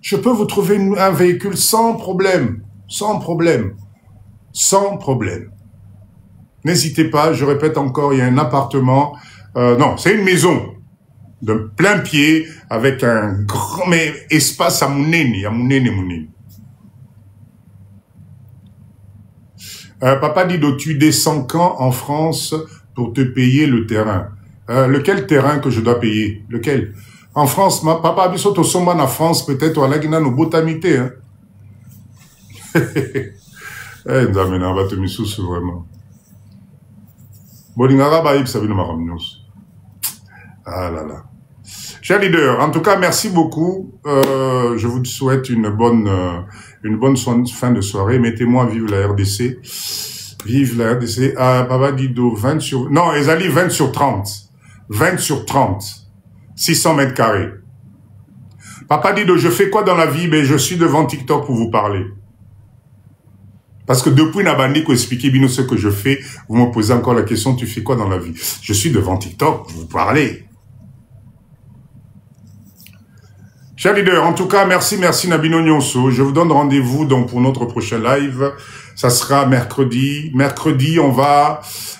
Je peux vous trouver un véhicule sans problème. N'hésitez pas, je répète encore, il y a un appartement. Non, c'est une maison. De plein pied, avec un grand espace à Mouneni. Papa Dido, tu descends quand en France pour te payer le terrain? Lequel terrain que je dois payer? Lequel? En France, Papa Abisoto Somban en France, peut-être à l'Agina no botamité. Hein? Ndamena va te misous vraiment. Bolingara baïb sabino maramnyos. Ah là là. Cher leader, en tout cas, merci beaucoup. Je vous souhaite une bonne fin de soirée. Mettez-moi vive la RDC. Vive la RDC. Ah, Papa Dido, 20 sur... Non, Ezali, 20 sur 30. 20 sur 30. 600 mètres carrés. Papa Dido, je fais quoi dans la vie? Ben, je suis devant TikTok pour vous parler. Parce que depuis Nabandi, qu'on expliquait bien ce que je fais, vous me posez encore la question, tu fais quoi dans la vie? Je suis devant TikTok pour vous parler. Cher leader, en tout cas, merci Nabino Nyonso. Je vous donne rendez-vous donc pour notre prochain live. Ça sera mercredi. Mercredi, on va...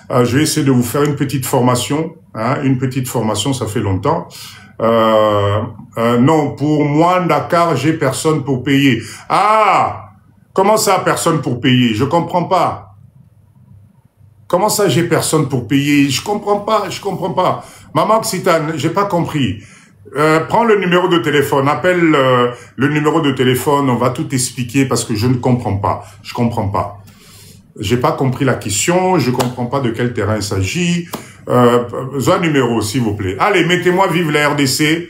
je vais essayer de vous faire une petite formation. Hein, une petite formation, ça fait longtemps. Non, pour moi, Dakar, j'ai personne pour payer. Ah! Comment ça, personne pour payer? Je comprends pas. Comment ça, j'ai personne pour payer? Je comprends pas. Maman Occitane, j'ai pas compris. Prends le numéro de téléphone, appelle le numéro de téléphone, on va tout expliquer parce que je ne comprends pas. Je comprends pas. J'ai pas compris la question, je comprends pas de quel terrain il s'agit. Un numéro, s'il vous plaît. Allez, mettez-moi vive la RDC.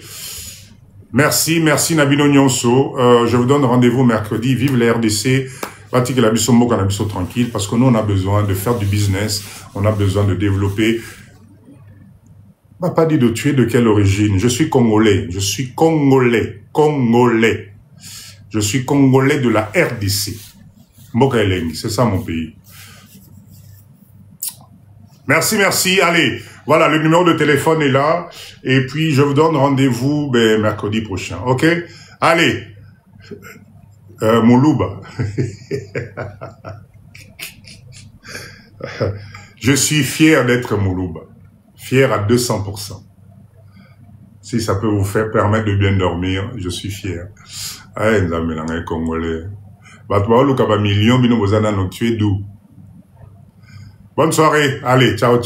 Merci Nabino Nyonso. Je vous donne rendez-vous mercredi. Vive la RDC. Pratique la bisombo canabiso tranquille parce que nous, on a besoin de faire du business. On a besoin de développer. Papa Dido, tu es de quelle origine? Je suis congolais. Je suis congolais de la RDC. Mboka Eleng, c'est ça mon pays. Merci. Allez, voilà, le numéro de téléphone est là. Et puis, je vous donne rendez-vous mercredi prochain. OK? Allez. Moulouba. Je suis fier d'être Moulouba. Fier à 200%. Si ça peut vous faire permettre de bien dormir, je suis fier. Ah, nous avons un Congolais. Tu es doux. Bonne soirée. Allez, ciao.